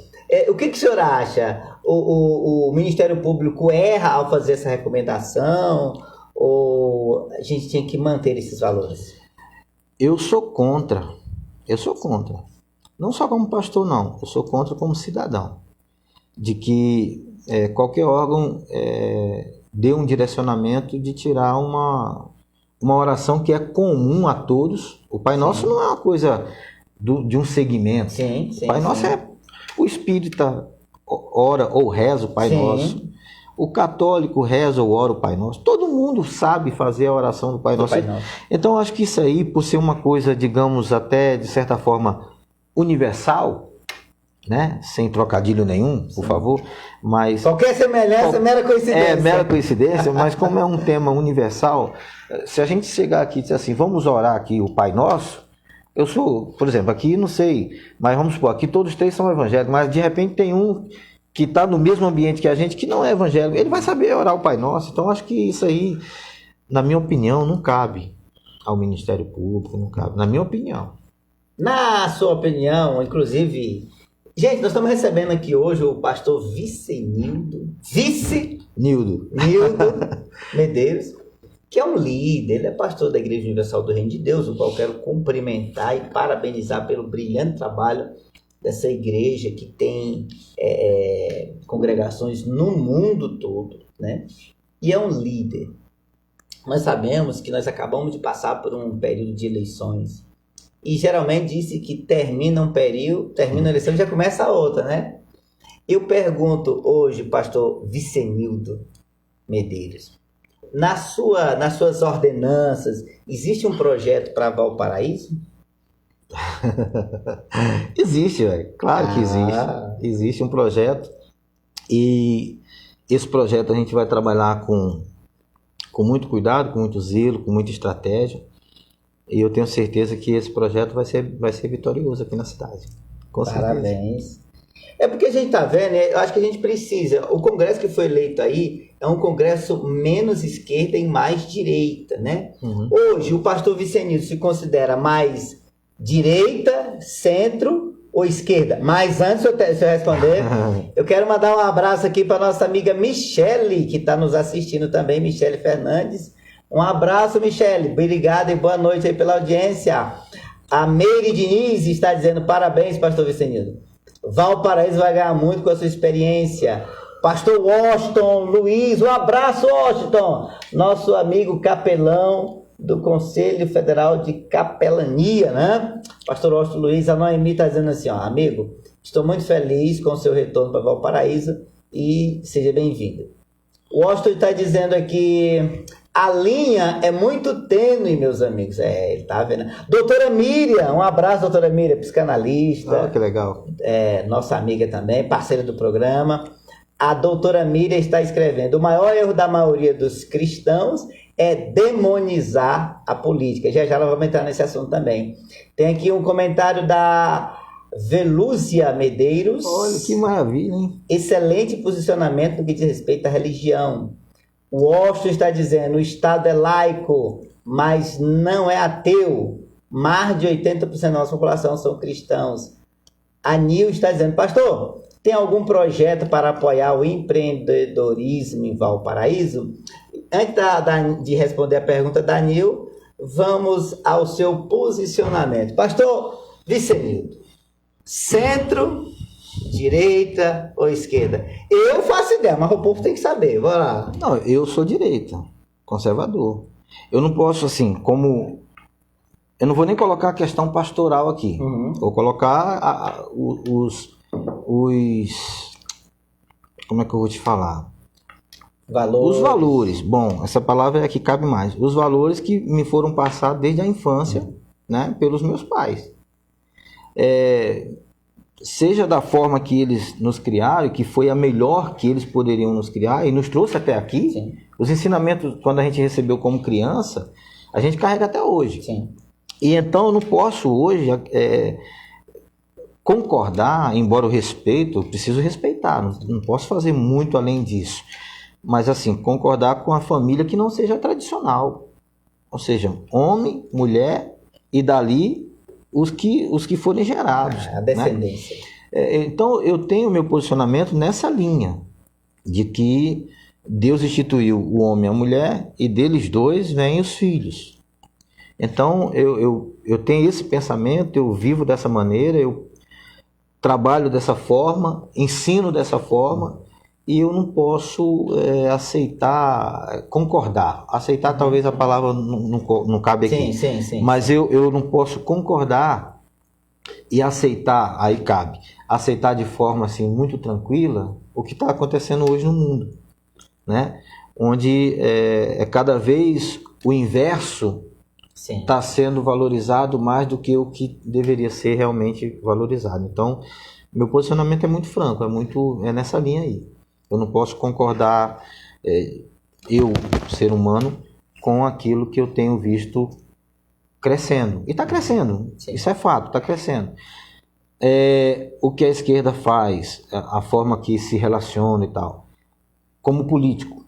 O que o senhor acha? O Ministério Público erra ao fazer essa recomendação ou a gente tinha que manter esses valores? Eu sou contra. Não só como pastor, não. Eu sou contra como cidadão. De que qualquer órgão dê um direcionamento de tirar uma oração que é comum a todos. O Pai Nosso não é uma coisa de um segmento. Sim, o Pai Nosso o espírita ora ou reza o Pai Nosso. O católico reza ou ora o Pai Nosso. Todo mundo sabe fazer a oração do Pai Nosso. Então, acho que isso aí, por ser uma coisa, digamos, até de certa forma universal, né? Sem trocadilho nenhum, por favor. Mas qualquer semelhança é mera coincidência. É mera coincidência, mas como é um tema universal, se a gente chegar aqui e dizer assim, vamos orar aqui o Pai Nosso, eu sou, por exemplo, aqui não sei, mas vamos supor, aqui todos três são evangélicos, mas de repente tem um que está no mesmo ambiente que a gente, que não é evangélico, ele vai saber orar o Pai Nosso. Então, acho que isso aí, na minha opinião, não cabe. ao Ministério Público, não cabe, na minha opinião. Na sua opinião, inclusive... Gente, nós estamos recebendo aqui hoje o pastor Vicenildo Nildo Medeiros, que é um líder, ele é pastor da Igreja Universal do Reino de Deus, o qual eu quero cumprimentar e parabenizar pelo brilhante trabalho dessa igreja que tem congregações no mundo todo, né? E é um líder. Nós sabemos que nós acabamos de passar por um período de eleições. E geralmente disse que termina um período, termina a eleição e já começa a outra, né? Eu pergunto hoje, pastor Vicenildo Medeiros, nas suas ordenanças, existe um projeto para Valparaíso? Existe, velho. Claro que existe. Existe um projeto e esse projeto a gente vai trabalhar com muito cuidado, com muito zelo, com muita estratégia. E eu tenho certeza que esse projeto vai ser vitorioso aqui na cidade. Com certeza. Parabéns. É porque a gente está vendo, eu acho que a gente precisa. O Congresso que foi eleito aí é um Congresso menos esquerda e mais direita, né? Uhum. Hoje, o pastor Vicenildo se considera mais direita, centro ou esquerda? Mas antes de eu responder, eu quero mandar um abraço aqui para nossa amiga Michele, que está nos assistindo também, Michele Fernandes. Um abraço, Michele. Obrigado e boa noite aí pela audiência. A Meire Diniz está dizendo parabéns, pastor Vicenildo. Valparaíso vai ganhar muito com a sua experiência. Pastor Washington Luiz, um abraço, Washington. Nosso amigo capelão do Conselho Federal de Capelania, né? Pastor Washington Luiz, a Noemi está dizendo assim, ó, amigo, estou muito feliz com o seu retorno para Valparaíso e seja bem-vindo. O Washington está dizendo aqui... A linha é muito tênue, meus amigos. Ele tá vendo. Doutora Miriam, um abraço, doutora Miriam, psicanalista. Ah, que legal. Nossa amiga também, parceira do programa. A doutora Miriam está escrevendo: o maior erro da maioria dos cristãos é demonizar a política. Já ela vai entrar nesse assunto também. Tem aqui um comentário da Velúcia Medeiros. Olha, que maravilha, hein? Excelente posicionamento no que diz respeito à religião. O Washington está dizendo: o Estado é laico, mas não é ateu. Mais de 80% da nossa população são cristãos. A Nil está dizendo: pastor, tem algum projeto para apoiar o empreendedorismo em Valparaíso? Antes de responder a pergunta da Nil, vamos ao seu posicionamento. Pastor Vicenildo, centro, direita ou esquerda? Eu faço ideia, mas o povo tem que saber. Bora lá. Não, eu sou direita, conservador. Eu não posso, assim, como... Eu não vou nem colocar a questão pastoral aqui. Uhum. Vou colocar os... Como é que eu vou te falar? Valores. Os valores. Bom, essa palavra é a que cabe mais. Os valores que me foram passados desde a infância, né, pelos meus pais. Seja da forma que eles nos criaram, que foi a melhor que eles poderiam nos criar e nos trouxe até aqui. Sim. Os ensinamentos, quando a gente recebeu como criança, a gente carrega até hoje. Sim. E então eu não posso hoje concordar, embora o respeito, eu preciso respeitar, não posso fazer muito além disso. Mas assim, concordar com a família que não seja tradicional. Ou seja, homem, mulher e dali os que forem gerados. A descendência. Né? Então eu tenho meu posicionamento nessa linha, de que Deus instituiu o homem e a mulher e deles dois vêm os filhos. Então eu tenho esse pensamento, eu vivo dessa maneira, eu trabalho dessa forma, ensino dessa forma, e eu não posso aceitar, concordar. Aceitar talvez a palavra não cabe aqui. Sim. Mas eu não posso concordar e aceitar, aí cabe, aceitar de forma assim, muito tranquila o que está acontecendo hoje no mundo, né? Onde cada vez o inverso está sendo valorizado mais do que o que deveria ser realmente valorizado. Então, meu posicionamento é muito franco, é nessa linha aí. Eu não posso concordar, eu, ser humano, com aquilo que eu tenho visto crescendo. E está crescendo, Sim. Isso é fato, está crescendo. O que a esquerda faz, a forma que se relaciona e tal, como político.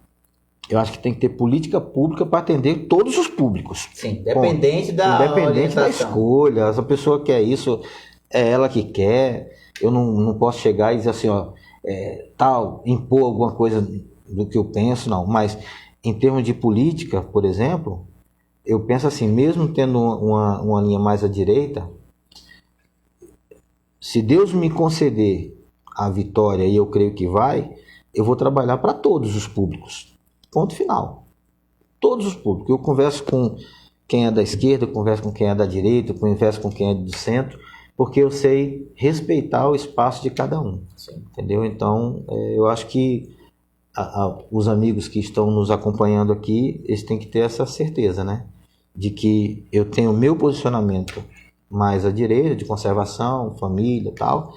Eu acho que tem que ter política pública para atender todos os públicos. Sim, independente da escolha. Se a pessoa quer isso, é ela que quer. Eu não posso chegar e dizer assim, ó, impor alguma coisa do que eu penso, não. Mas em termos de política, por exemplo, eu penso assim, mesmo tendo uma linha mais à direita, se Deus me conceder a vitória, e eu creio que vai, eu vou trabalhar para todos os públicos. Ponto final. Todos os públicos. Eu converso com quem é da esquerda, eu converso com quem é da direita, eu converso com quem é do centro, porque eu sei respeitar o espaço de cada um. Sim. Entendeu? Então, eu acho que os amigos que estão nos acompanhando aqui, eles têm que ter essa certeza, né? De que eu tenho o meu posicionamento mais à direita, de conservação, família e tal,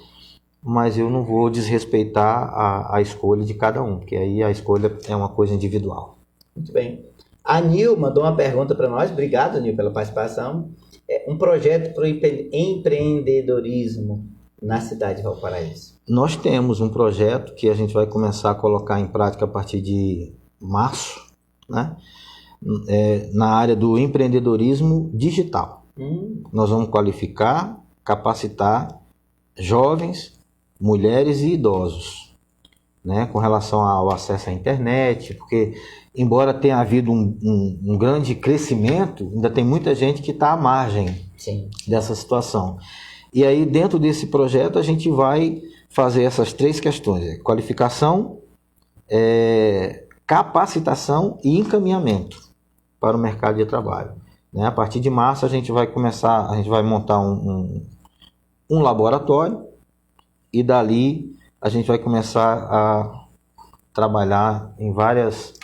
mas eu não vou desrespeitar a escolha de cada um, porque aí a escolha é uma coisa individual. Muito bem. A Nil mandou uma pergunta para nós. Obrigado, Nil, pela participação. Um projeto para o empreendedorismo na cidade de Valparaíso. Nós temos um projeto que a gente vai começar a colocar em prática a partir de março, né? Na área do empreendedorismo digital. Nós vamos qualificar, capacitar jovens, mulheres e idosos, né, com relação ao acesso à internet, porque embora tenha havido um grande crescimento, ainda tem muita gente que está à margem Sim. dessa situação. E aí dentro desse projeto a gente vai fazer essas 3 questões: qualificação, capacitação e encaminhamento para o mercado de trabalho. Né? A partir de março a gente vai montar um laboratório, e dali a gente vai começar a trabalhar em vários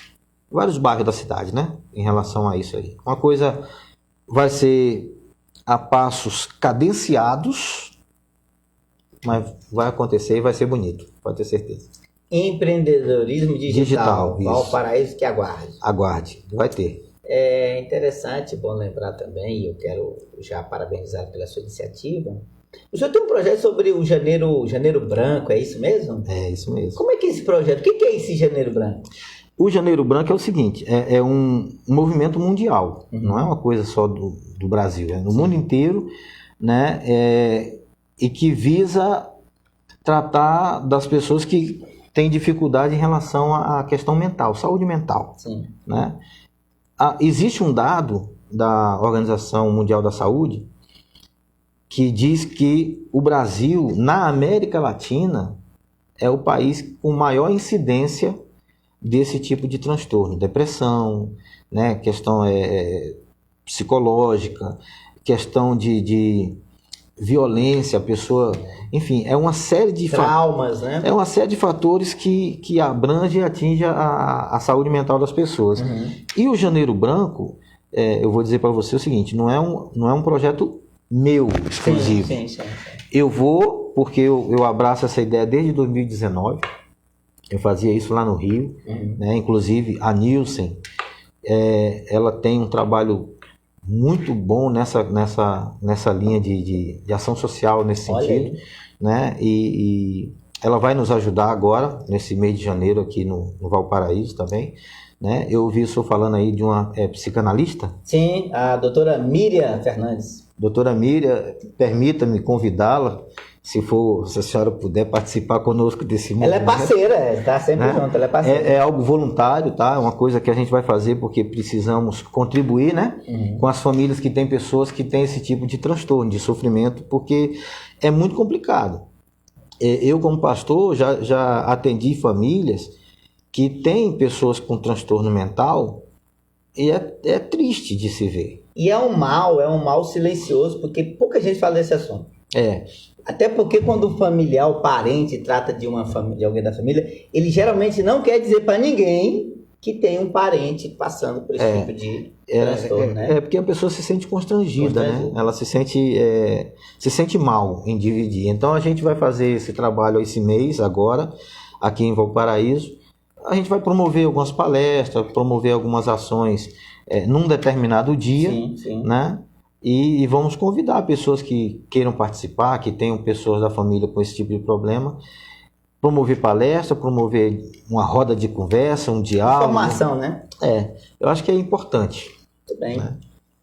bairros da cidade, né? Em relação a isso aí. Uma coisa vai ser a passos cadenciados, mas vai acontecer e vai ser bonito, pode ter certeza. Empreendedorismo digital. Valparaíso que aguarde. Aguarde, vai ter. É interessante, bom lembrar também, e eu quero já parabenizar pela sua iniciativa. O senhor tem um projeto sobre o Janeiro Branco, é isso mesmo? É isso mesmo. Como é que é esse projeto? O que é esse Janeiro Branco? O Janeiro Branco é o seguinte, é um movimento mundial, não é uma coisa só do Brasil, é no mundo inteiro, né? E que visa tratar das pessoas que têm dificuldade em relação à questão mental, saúde mental. Sim. Né? Existe um dado da Organização Mundial da Saúde que diz que o Brasil, na América Latina, é o país com maior incidência desse tipo de transtorno, depressão, né? Questão psicológica, questão de violência, a pessoa, enfim, é uma série de traumas, né? É uma série de fatores que abrange e atinge a saúde mental das pessoas. E o Janeiro Branco, eu vou dizer para você o seguinte, não é um projeto meu exclusivo. Sim. Eu vou, porque eu abraço essa ideia desde 2019. Eu fazia isso lá no Rio, né? Inclusive a Nilsen, ela tem um trabalho muito bom nessa linha de ação social nesse sentido, né? E ela vai nos ajudar agora, nesse mês de janeiro, aqui no Valparaíso também. Né? Eu ouvi o senhor falando aí de uma psicanalista. Sim, a doutora Miriam Fernandes. Doutora Miriam, permita-me convidá-la, se a senhora puder participar conosco desse momento. Ela é parceira, está sempre junto, ela é parceira. É algo voluntário, tá? É uma coisa que a gente vai fazer porque precisamos contribuir, né? Com as famílias que têm pessoas que têm esse tipo de transtorno, de sofrimento, porque é muito complicado. Eu, como pastor, já atendi famílias que têm pessoas com transtorno mental e é triste de se ver. E é um mal silencioso, porque pouca gente fala desse assunto. Até porque quando o familiar, o parente, trata de alguém da família, ele geralmente não quer dizer para ninguém que tem um parente passando por esse tipo de transtorno, né? Porque a pessoa se sente constrangida, né? Ela se sente mal em dividir. Então a gente vai fazer esse trabalho esse mês, agora, aqui em Valparaíso. A gente vai promover algumas palestras, promover algumas ações num determinado dia, sim. Né? E vamos convidar pessoas que queiram participar, que tenham pessoas da família com esse tipo de problema. promover palestra, promover uma roda de conversa, um diálogo. Informação, né? Eu acho que é importante. Muito bem. Né?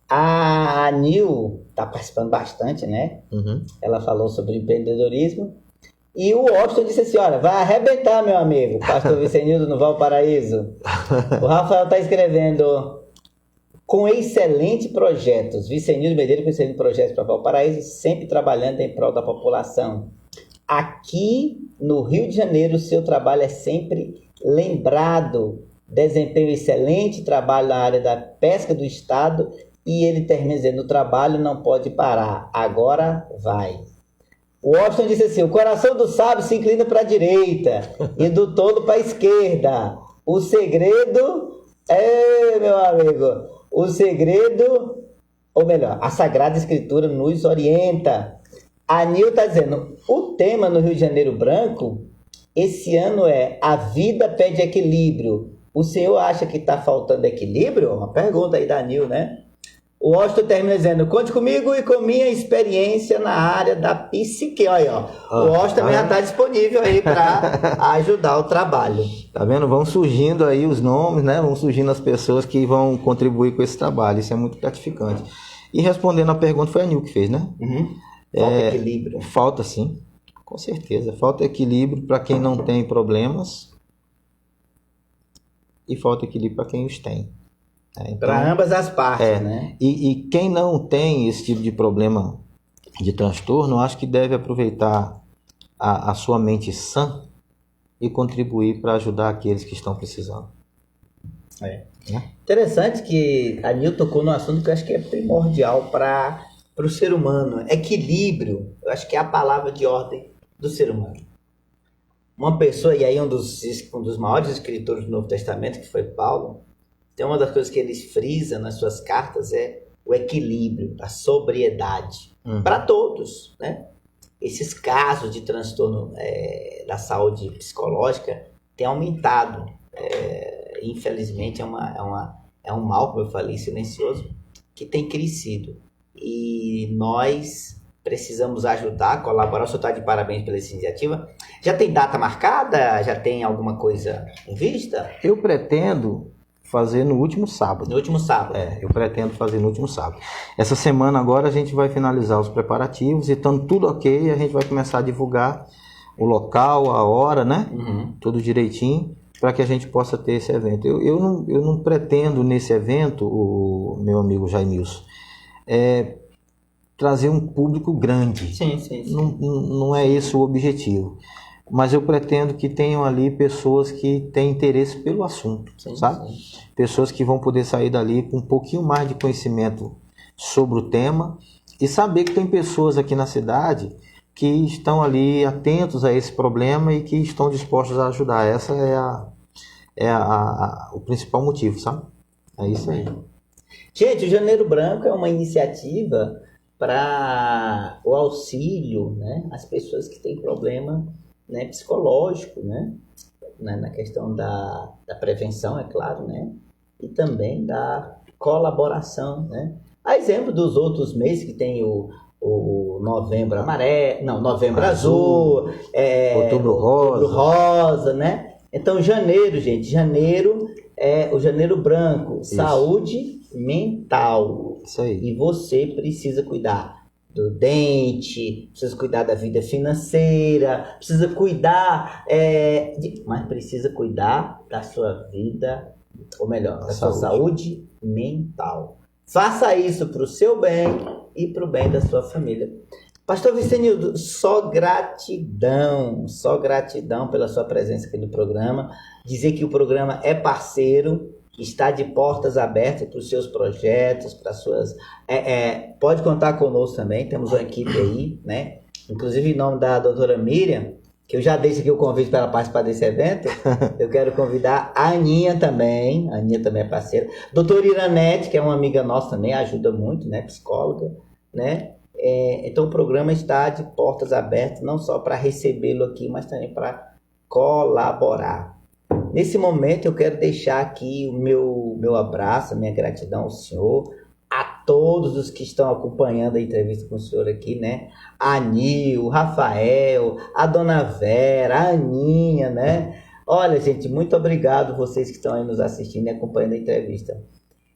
A Nil está participando bastante, né? Ela falou sobre empreendedorismo. E o Washington disse assim, olha, vai arrebentar, meu amigo, pastor Vicenildo no Valparaíso. O Rafael está escrevendo, com excelentes projetos, Vicenildo Medeiros com excelentes projetos para Valparaíso, sempre trabalhando em prol da população. Aqui no Rio de Janeiro, o seu trabalho é sempre lembrado. Desempenho excelente trabalho na área da pesca do estado. E ele termina dizendo, o trabalho não pode parar, agora vai. O Washington disse assim, o coração do sábio se inclina para a direita e do tolo para a esquerda. O segredo meu amigo, o segredo, ou melhor, a Sagrada Escritura nos orienta. A Nil está dizendo, o tema no Rio de Janeiro Branco, esse ano é a vida pede equilíbrio. O senhor acha que está faltando equilíbrio? Uma pergunta aí da Nil, né? O Washington termina dizendo, conte comigo e com minha experiência na área da psique. Olha, ó. O Washington também já está disponível aí para ajudar o trabalho. Tá vendo? Vão surgindo aí os nomes, né? Vão surgindo as pessoas que vão contribuir com esse trabalho. Isso é muito gratificante. E respondendo a pergunta, foi a Nil que fez, né? Falta equilíbrio. Falta, sim. Com certeza. Falta equilíbrio para quem não tem problemas e falta equilíbrio para quem os tem. Então, para ambas as partes, né? E quem não tem esse tipo de problema de transtorno, acho que deve aproveitar a sua mente sã e contribuir para ajudar aqueles que estão precisando. Interessante que a Nil tocou no assunto que eu acho que é primordial para o ser humano. Equilíbrio, eu acho que é a palavra de ordem do ser humano. Uma pessoa, e aí um dos maiores escritores do Novo Testamento, que foi Paulo, então, uma das coisas que ele frisa nas suas cartas é o equilíbrio, a sobriedade. Para todos, né? Esses casos de transtorno da saúde psicológica têm aumentado. Infelizmente, é um mal, como eu falei, silencioso, que tem crescido. E nós precisamos ajudar, colaborar. O senhor está de parabéns pela essa iniciativa. Já tem data marcada? Já tem alguma coisa em vista? Eu pretendo fazer no último sábado. No último sábado. Eu pretendo fazer no último sábado. Essa semana agora a gente vai finalizar os preparativos e estando tudo ok, a gente vai começar a divulgar o local, a hora, né? Tudo direitinho, para que a gente possa ter esse evento. Eu não pretendo nesse evento, o meu amigo Jaimilson, trazer um público grande. Sim. Não é esse o objetivo. Mas eu pretendo que tenham ali pessoas que têm interesse pelo assunto, sabe? Sim. Pessoas que vão poder sair dali com um pouquinho mais de conhecimento sobre o tema e saber que tem pessoas aqui na cidade que estão ali atentos a esse problema e que estão dispostos a ajudar. Essa é o principal motivo, sabe? É isso aí. Gente, o Janeiro Branco é uma iniciativa para o auxílio, né, às pessoas que têm problema, né, psicológico, né, na questão da prevenção, é claro, né, e também da colaboração, né. A exemplo dos outros meses que tem o Novembro Amarelo, Novembro Azul, Outubro Rosa, né. Então, janeiro, gente, janeiro é o Janeiro Branco, isso. Saúde mental. Isso aí. E você precisa cuidar do dente, precisa cuidar da vida financeira, precisa cuidar, mas precisa cuidar da sua vida, ou melhor, da sua saúde mental. Faça isso para o seu bem e para o bem da sua família. Pastor Vicenildo, só gratidão pela sua presença aqui no programa. Dizer que o programa é parceiro, está de portas abertas para os seus projetos, para as suas... pode contar conosco também, temos uma equipe aí, né? Inclusive em nome da doutora Miriam, que eu já deixo aqui o convite para ela participar desse evento, eu quero convidar a Aninha também é parceira. Doutora Iranete, que é uma amiga nossa também, ajuda muito, né? Psicóloga, né? Então o programa está de portas abertas, não só para recebê-lo aqui, mas também para colaborar. Nesse momento eu quero deixar aqui o meu abraço, a minha gratidão ao senhor, a todos os que estão acompanhando a entrevista com o senhor aqui, né? A Nil, o Rafael, a Dona Vera, a Aninha, né? Olha, gente, muito obrigado vocês que estão aí nos assistindo e acompanhando a entrevista.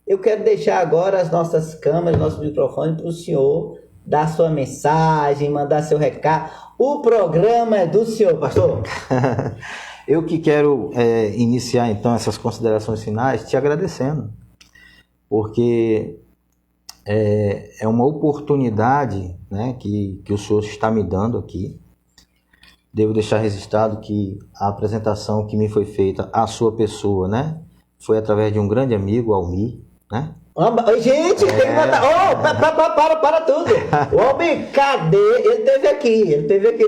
Eu quero deixar agora as nossas câmeras, nosso microfone para o senhor dar sua mensagem, mandar seu recado. O programa é do senhor, pastor. Eu que quero iniciar então essas considerações finais te agradecendo, porque é uma oportunidade, né, que o senhor está me dando aqui. Devo deixar registrado que a apresentação que me foi feita à sua pessoa, né, foi através de um grande amigo, Almir, né? Gente, tem que mandar. Para tudo. O Almir, cadê? Ele teve aqui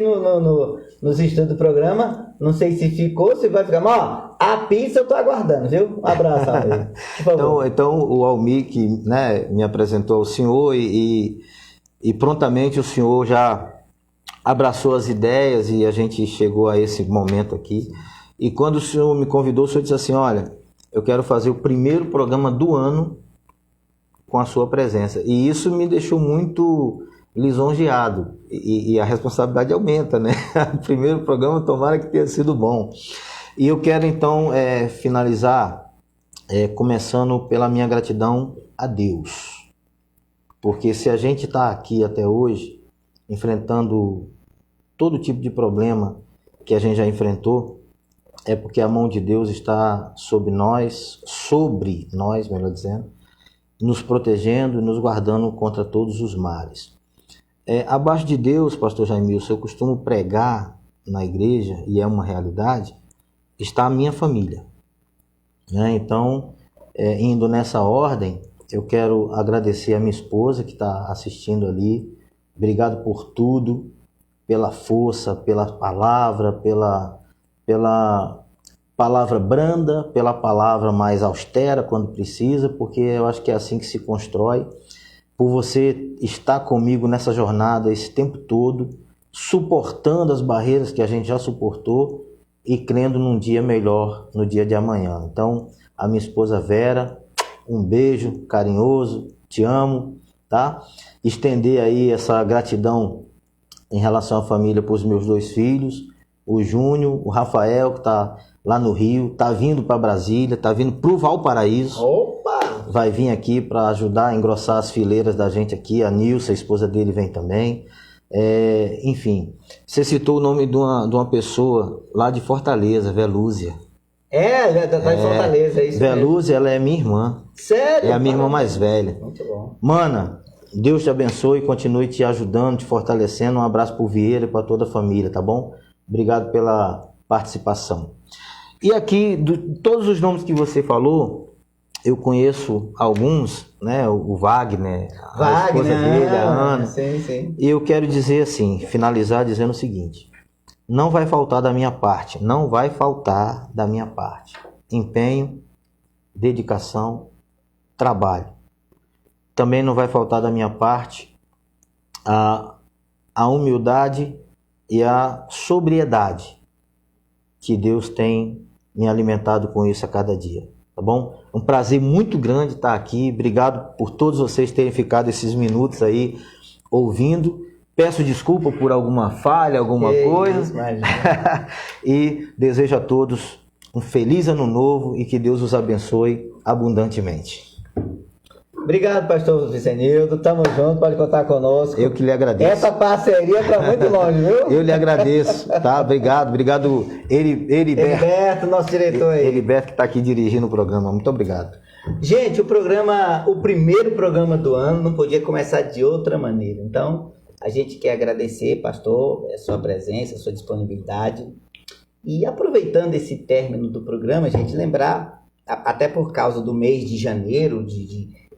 nos estudos do programa. Não sei se ficou, se vai ficar. Mas, ó, a pizza eu tô aguardando, viu? Um abraço, Almir. Por favor. Então, o Almir que, né, me apresentou ao senhor e prontamente o senhor já abraçou as ideias e a gente chegou a esse momento aqui. E quando o senhor me convidou, o senhor disse assim: olha, eu quero fazer o primeiro programa do ano com a sua presença. E isso me deixou muito lisonjeado. E a responsabilidade aumenta, né? O primeiro programa, tomara que tenha sido bom. E eu quero, então, finalizar começando pela minha gratidão a Deus. Porque se a gente está aqui até hoje, enfrentando todo tipo de problema que a gente já enfrentou, é porque a mão de Deus está sobre nós, melhor dizendo, nos protegendo e nos guardando contra todos os males. Abaixo de Deus, pastor Jaimilson, eu costumo pregar na igreja, e é uma realidade, está a minha família, né? Então, indo nessa ordem, eu quero agradecer a minha esposa que está assistindo ali. Obrigado por tudo, pela força, pela palavra, pela palavra branda, pela palavra mais austera quando precisa, porque eu acho que é assim que se constrói. Por você estar comigo nessa jornada esse tempo todo, suportando as barreiras que a gente já suportou e crendo num dia melhor, no dia de amanhã. Então, a minha esposa Vera, um beijo carinhoso, te amo, tá? Estender aí essa gratidão em relação à família para os meus 2 filhos, o Júnior, o Rafael, que está lá no Rio, está vindo para Brasília, está vindo para o Valparaíso. Opa! Vai vir aqui para ajudar a engrossar as fileiras da gente aqui. A Nilce, a esposa dele, vem também. Enfim, você citou o nome de uma pessoa lá de Fortaleza, Velúzia. Tá em Fortaleza, é isso mesmo. Velúzia, ela é minha irmã. Sério? É a minha irmã mais velha. Muito bom. Mana, Deus te abençoe e continue te ajudando, te fortalecendo. Um abraço pro Vieira e para toda a família, tá bom? Obrigado pela participação. E aqui, de todos os nomes que você falou, eu conheço alguns, né? O Wagner, a esposa dele, a Ana. Sim. E eu quero dizer assim, finalizar dizendo o seguinte: não vai faltar da minha parte, empenho, dedicação, trabalho. Também não vai faltar da minha parte a humildade e a sobriedade, que Deus tem me alimentado com isso a cada dia, tá bom? Um prazer muito grande estar aqui. Obrigado por todos vocês terem ficado esses minutos aí ouvindo. Peço desculpa por alguma falha, alguma coisa. E desejo a todos um feliz ano novo e que Deus os abençoe abundantemente. Obrigado, pastor Vicenildo. Tamo junto, pode contar conosco. Eu que lhe agradeço. Essa parceria tá muito longe, viu? Eu lhe agradeço, tá? Obrigado, Heriberto, nosso diretor aí. Heriberto, que está aqui dirigindo o programa. Muito obrigado. Gente, o primeiro programa do ano não podia começar de outra maneira. Então, a gente quer agradecer, pastor, a sua presença, a sua disponibilidade. E aproveitando esse término do programa, a gente lembrar, até por causa do mês de janeiro,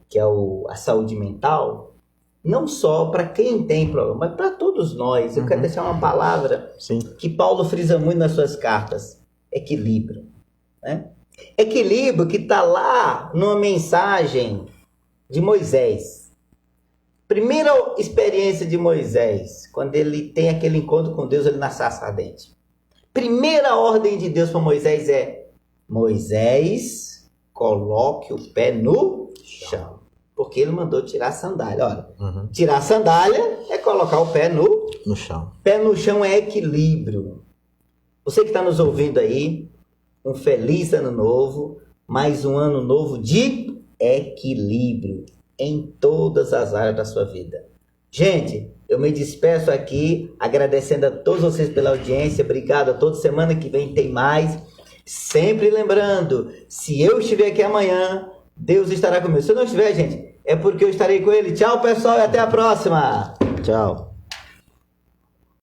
que é a saúde mental, não só para quem tem problema, mas para todos nós. Eu quero deixar uma palavra que Paulo frisa muito nas suas cartas: equilíbrio, né? Equilíbrio que está lá numa mensagem de Moisés. Primeira experiência de Moisés, quando ele tem aquele encontro com Deus ali na sarça ardente. Primeira ordem de Deus para Moisés é: Moisés, coloque o pé no chão. porque ele mandou tirar a sandália. Olha, tirar a sandália é colocar o pé no chão. Pé no chão é equilíbrio. Você que está nos ouvindo aí, um feliz ano novo, mais um ano novo de equilíbrio em todas as áreas da sua vida. Gente, eu me despeço aqui, agradecendo a todos vocês pela audiência. Obrigado a todos. Semana que vem tem mais. Sempre lembrando, se eu estiver aqui amanhã, Deus estará comigo. Se eu não estiver, gente, é porque eu estarei com ele. Tchau, pessoal, e até a próxima. Tchau.